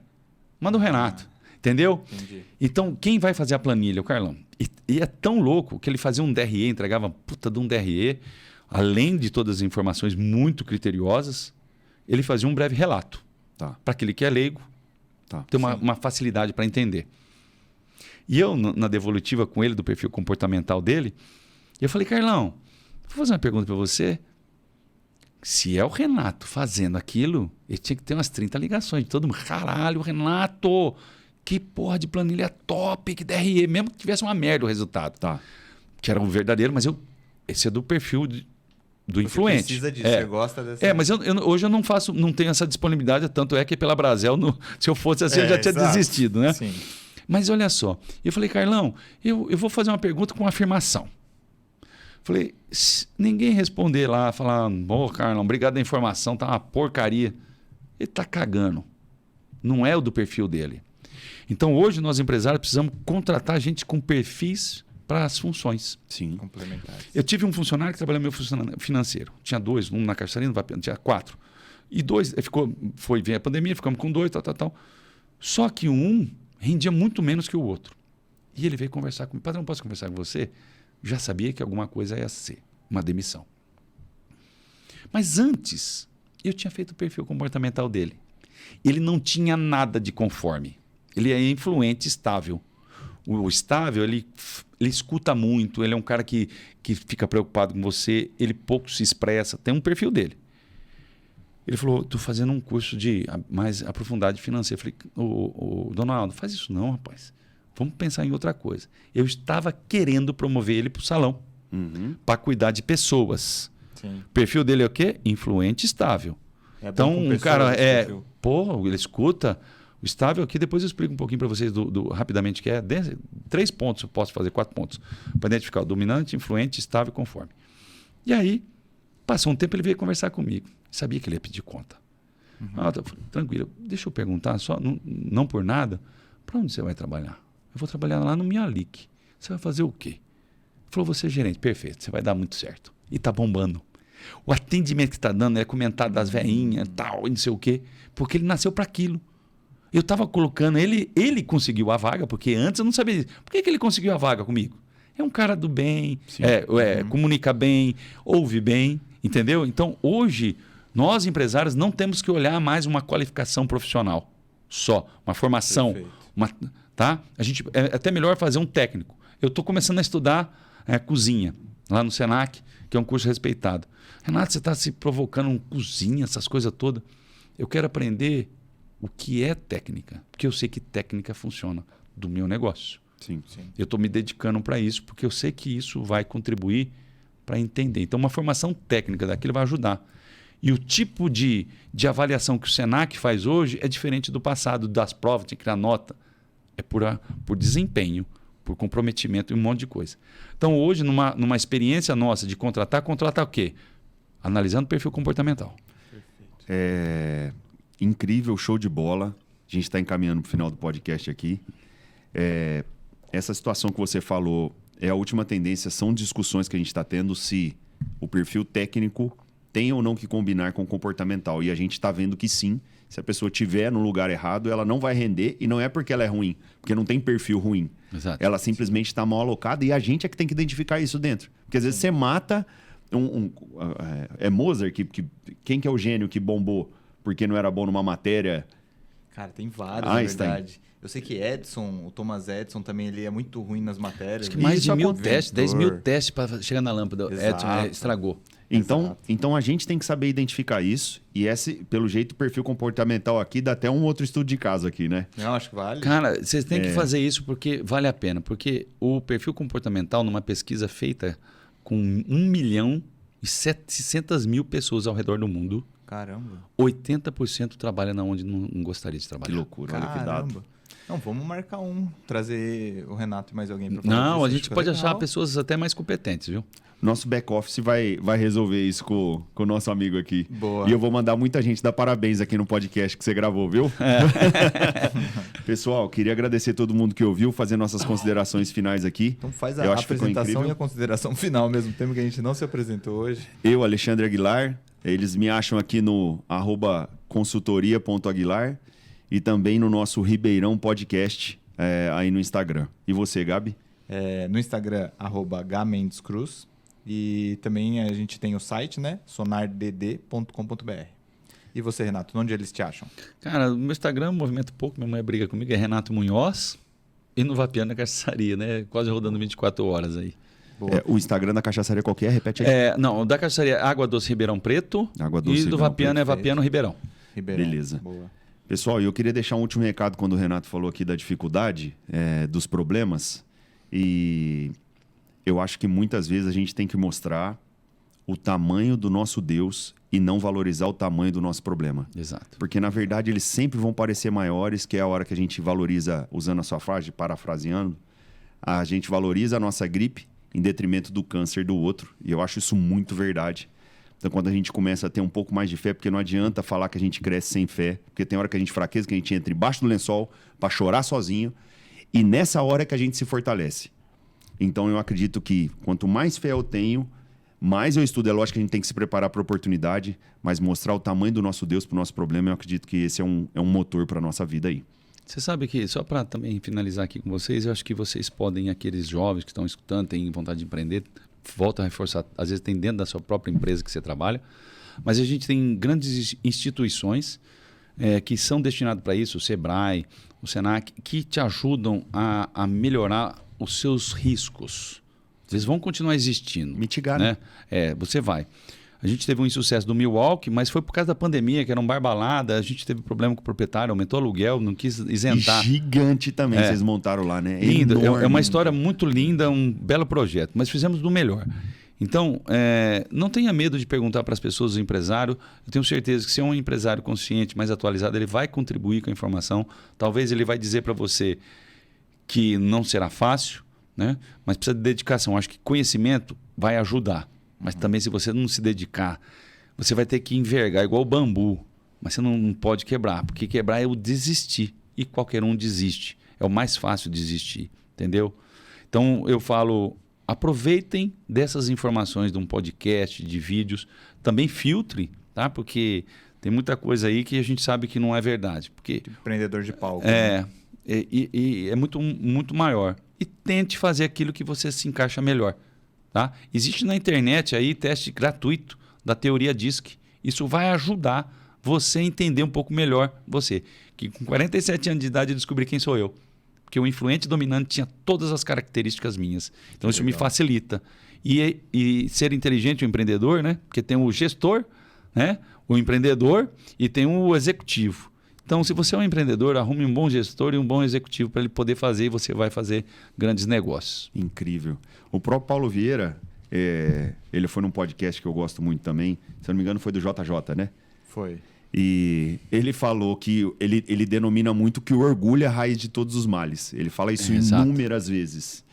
Manda o Renato. Entendeu? Entendi. Então, quem vai fazer a planilha? O Carlão. E é tão louco que ele fazia um DRE, entregava uma puta de um DRE, além de todas as informações muito criteriosas, ele fazia um breve relato. Tá. Para aquele que é leigo, ter uma facilidade para entender. E eu, na devolutiva com ele, do perfil comportamental dele, eu falei, Carlão, vou fazer uma pergunta para você. Se é o Renato fazendo aquilo, ele tinha que ter umas 30 ligações de todo mundo. Caralho, Renato, que porra de planilha top, que DRE, mesmo que tivesse uma merda o resultado. Tá. Que era um verdadeiro, mas esse é do perfil do influente. Precisa disso, você gosta dessa... mas hoje eu não tenho essa disponibilidade, tanto é que pela Brasel, se eu fosse assim, eu já tinha desistido, né? Sim. Mas olha só, eu falei, Carlão, eu vou fazer uma pergunta com uma afirmação. Falei, se ninguém responder lá, falar, Carlão, obrigado da informação, tá uma porcaria. Ele tá cagando. Não é o do perfil dele. Então hoje nós empresários precisamos contratar gente com perfis para as funções. Sim. Complementares. Eu tive um funcionário que trabalhava no meu funcionário financeiro. Tinha 2, um na Caixa Salina, tinha 4. E 2, veio a pandemia, ficamos com 2, tal. Só que um rendia muito menos que o outro. E ele veio conversar comigo. Padrão, posso conversar com você? Já sabia que alguma coisa ia ser uma demissão. Mas antes, eu tinha feito o perfil comportamental dele. Ele não tinha nada de conforme. Ele é influente, estável. O estável, ele escuta muito, ele é um cara que fica preocupado com você, ele pouco se expressa, tem um perfil dele. Ele falou, estou fazendo um curso de mais aprofundado financeiro. Eu falei, Donaldo, faz isso não, rapaz. Vamos pensar em outra coisa. Eu estava querendo promover ele para o salão, para cuidar de pessoas. Sim. O perfil dele é o quê? Influente, estável. Então, um cara ele escuta. O estável aqui, depois eu explico um pouquinho para vocês rapidamente, que é 3 pontos, eu posso fazer 4 pontos, para identificar o dominante, influente, estável e conforme. E aí, passou um tempo, ele veio conversar comigo. Sabia que ele ia pedir conta. Tranquilo, deixa eu perguntar, só não por nada, para onde você vai trabalhar? Eu vou trabalhar lá no Mialik. Você vai fazer o quê? Ele falou, você é gerente. Perfeito, você vai dar muito certo. E tá bombando. O atendimento que está dando é comentário das veinhas e tal, e não sei o quê, porque ele nasceu para aquilo. Eu estava colocando, ele conseguiu a vaga, porque antes eu não sabia disso. Por que ele conseguiu a vaga comigo? É um cara do bem, comunica bem, ouve bem, entendeu? Então, hoje, nós empresários não temos que olhar mais uma qualificação profissional só, uma formação. Tá? A gente, é até melhor fazer um técnico. Eu estou começando a estudar cozinha, lá no Senac, que é um curso respeitado. Renato, você está se provocando cozinha, essas coisas todas. Eu quero aprender o que é técnica, porque eu sei que técnica funciona do meu negócio. Sim. Eu estou me dedicando para isso, porque eu sei que isso vai contribuir para entender. Então, uma formação técnica daquilo vai ajudar. E o tipo de avaliação que o Senac faz hoje é diferente do passado, das provas, tem que criar nota. É por desempenho, por comprometimento e um monte de coisa. Então, hoje, numa experiência nossa de contratar o quê? Analisando o perfil comportamental. Perfeito. Incrível, show de bola. A gente está encaminhando para o final do podcast aqui. Essa situação que você falou é a última tendência, são discussões que a gente está tendo se o perfil técnico tem ou não que combinar com o comportamental. E a gente está vendo que sim. Se a pessoa estiver no lugar errado, ela não vai render. E não é porque ela é ruim, porque não tem perfil ruim. Exato. Ela simplesmente está mal alocada e a gente é que tem que identificar isso dentro. Porque às vezes você mata Mozart, quem que é o gênio que bombou porque não era bom numa matéria? Cara, tem vários, na verdade. Eu sei que o Thomas Edison também, ele é muito ruim nas matérias. Acho que mais de 1000 testes, 10.000 testes para chegar na lâmpada. Edson estragou. Então a gente tem que saber identificar isso. E pelo jeito, o perfil comportamental aqui dá até um outro estudo de caso aqui, né? Não, acho que vale. Cara, vocês têm que fazer isso porque vale a pena. Porque o perfil comportamental, numa pesquisa feita com 1.700.000 pessoas ao redor do mundo, caramba, 80% trabalha na onde não gostaria de trabalhar. Que loucura, olha que dado. Não, vamos marcar trazer o Renato e mais alguém para falar. Não, a gente pode achar pessoas até mais competentes, viu? Nosso back-office vai resolver isso com o nosso amigo aqui. Boa. E eu vou mandar muita gente dar parabéns aqui no podcast que você gravou, viu? Pessoal, queria agradecer todo mundo que ouviu, fazer nossas considerações finais aqui. Então faz a apresentação e a consideração final ao mesmo tempo, que a gente não se apresentou hoje. Eu, Alexandre Aguilar, eles me acham aqui no @consultoria.aguilar e também no nosso Ribeirão Podcast aí no Instagram. E você, Gabi? No Instagram, @gamendescruz. E também a gente tem o site, né? sonardd.com.br. E você, Renato, onde eles te acham? Cara, no meu Instagram movimento pouco, minha mulher briga comigo, é Renato Munhoz. E no Vapiano é Cachaçaria, né? Quase rodando 24 horas aí. O Instagram da Cachaçaria qualquer, repete aí. Não, o da Cachaçaria é Água Doce Ribeirão Preto. Água Doce e do Ribeirão Vapiano Preto. é Vapiano Ribeirão. Beleza. Boa. Pessoal, eu queria deixar um último recado quando o Renato falou aqui da dificuldade, dos problemas. E eu acho que muitas vezes a gente tem que mostrar o tamanho do nosso Deus e não valorizar o tamanho do nosso problema. Exato. Porque, na verdade, eles sempre vão parecer maiores, que é a hora que a gente valoriza, usando a sua frase, parafraseando, a gente valoriza a nossa gripe em detrimento do câncer do outro. E eu acho isso muito verdade. Então, quando a gente começa a ter um pouco mais de fé, porque não adianta falar que a gente cresce sem fé, porque tem hora que a gente fraqueza, que a gente entra embaixo do lençol para chorar sozinho, e nessa hora é que a gente se fortalece. Então, eu acredito que quanto mais fé eu tenho, mais eu estudo. É lógico que a gente tem que se preparar para a oportunidade, mas mostrar o tamanho do nosso Deus para o nosso problema, eu acredito que esse é um motor para a nossa vida aí. Você sabe que, só para também finalizar aqui com vocês, eu acho que vocês podem, aqueles jovens que estão escutando, têm vontade de empreender, volta a reforçar, às vezes tem dentro da sua própria empresa que você trabalha, mas a gente tem grandes instituições que são destinadas para isso, o Sebrae, o Senac, que te ajudam a melhorar os seus riscos. Eles vão continuar existindo. Mitigar, né? Você vai. A gente teve um insucesso do Milwaukee, mas foi por causa da pandemia, que era um bar balada, a gente teve problema com o proprietário, aumentou o aluguel, não quis isentar. E gigante também, vocês montaram lá, né? Lindo, é uma história muito linda, um belo projeto, mas fizemos do melhor. Então, não tenha medo de perguntar para as pessoas, o empresário. Eu tenho certeza que se é um empresário consciente, mais atualizado, ele vai contribuir com a informação. Talvez ele vai dizer para você que não será fácil, né? Mas precisa de dedicação. Acho que conhecimento vai ajudar. Mas também, se você não se dedicar, você vai ter que envergar igual o bambu. Mas você não pode quebrar, porque quebrar é o desistir. E qualquer um desiste. é o mais fácil de existir, entendeu? Então, eu falo, aproveitem dessas informações de um podcast, de vídeos, também filtre, tá? Porque tem muita coisa aí que a gente sabe que não é verdade. Porque empreendedor de palco. É, né? E é muito maior. E tente fazer aquilo que você se encaixa melhor. Tá? Existe na internet aí teste gratuito da teoria DISC. Isso vai ajudar você a entender um pouco melhor você. Que com 47 anos de idade eu descobri quem sou eu. Porque o influente dominante tinha todas as características minhas. Então isso me facilita. E ser inteligente, o empreendedor, né? Porque tem o gestor, né? O empreendedor e tem o executivo. Então, se você é um empreendedor, arrume um bom gestor e um bom executivo para ele poder fazer e você vai fazer grandes negócios. Incrível. O próprio Paulo Vieira, ele foi num podcast que eu gosto muito também, se eu não me engano foi do JJ, né? Foi. E ele falou que ele denomina muito que o orgulho é a raiz de todos os males. Ele fala isso inúmeras vezes.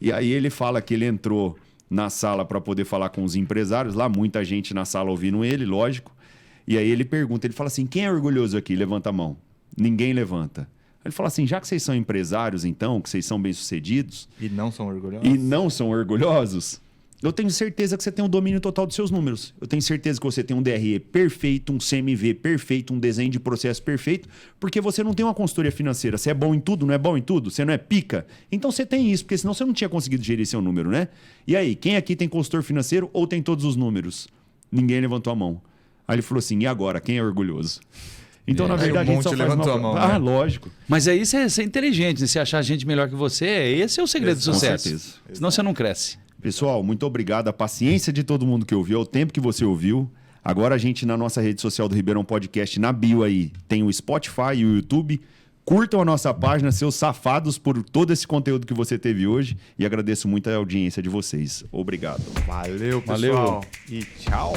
E aí ele fala que ele entrou na sala para poder falar com os empresários, lá muita gente na sala ouvindo ele, lógico. E aí ele pergunta, ele fala assim, quem é orgulhoso aqui? Levanta a mão. Ninguém levanta. Ele fala assim, já que vocês são empresários, então, que vocês são bem-sucedidos... E não são orgulhosos... Eu tenho certeza que você tem um domínio total dos seus números. Eu tenho certeza que você tem um DRE perfeito, um CMV perfeito, um desenho de processo perfeito, porque você não tem uma consultoria financeira. Você é bom em tudo, não é bom em tudo? Você não é pica? Então você tem isso, porque senão você não tinha conseguido gerir seu número, né? E aí, quem aqui tem consultor financeiro ou tem todos os números? Ninguém levantou a mão. Aí ele falou assim, e agora? Quem é orgulhoso? Então, na verdade, a gente só faz uma... mão, Ah, né? lógico. Mas aí você é ser inteligente, você achar gente melhor que você, esse é o segredo do sucesso. Com certeza. Senão você não cresce. Pessoal, muito obrigado. A paciência de todo mundo que ouviu, o tempo que você ouviu. Agora a gente, na nossa rede social do Ribeirão Podcast, na bio aí, tem o Spotify e o YouTube. Curtam a nossa página, seus safados, por todo esse conteúdo que você teve hoje. E agradeço muito a audiência de vocês. Obrigado. Valeu, pessoal. Valeu. E tchau.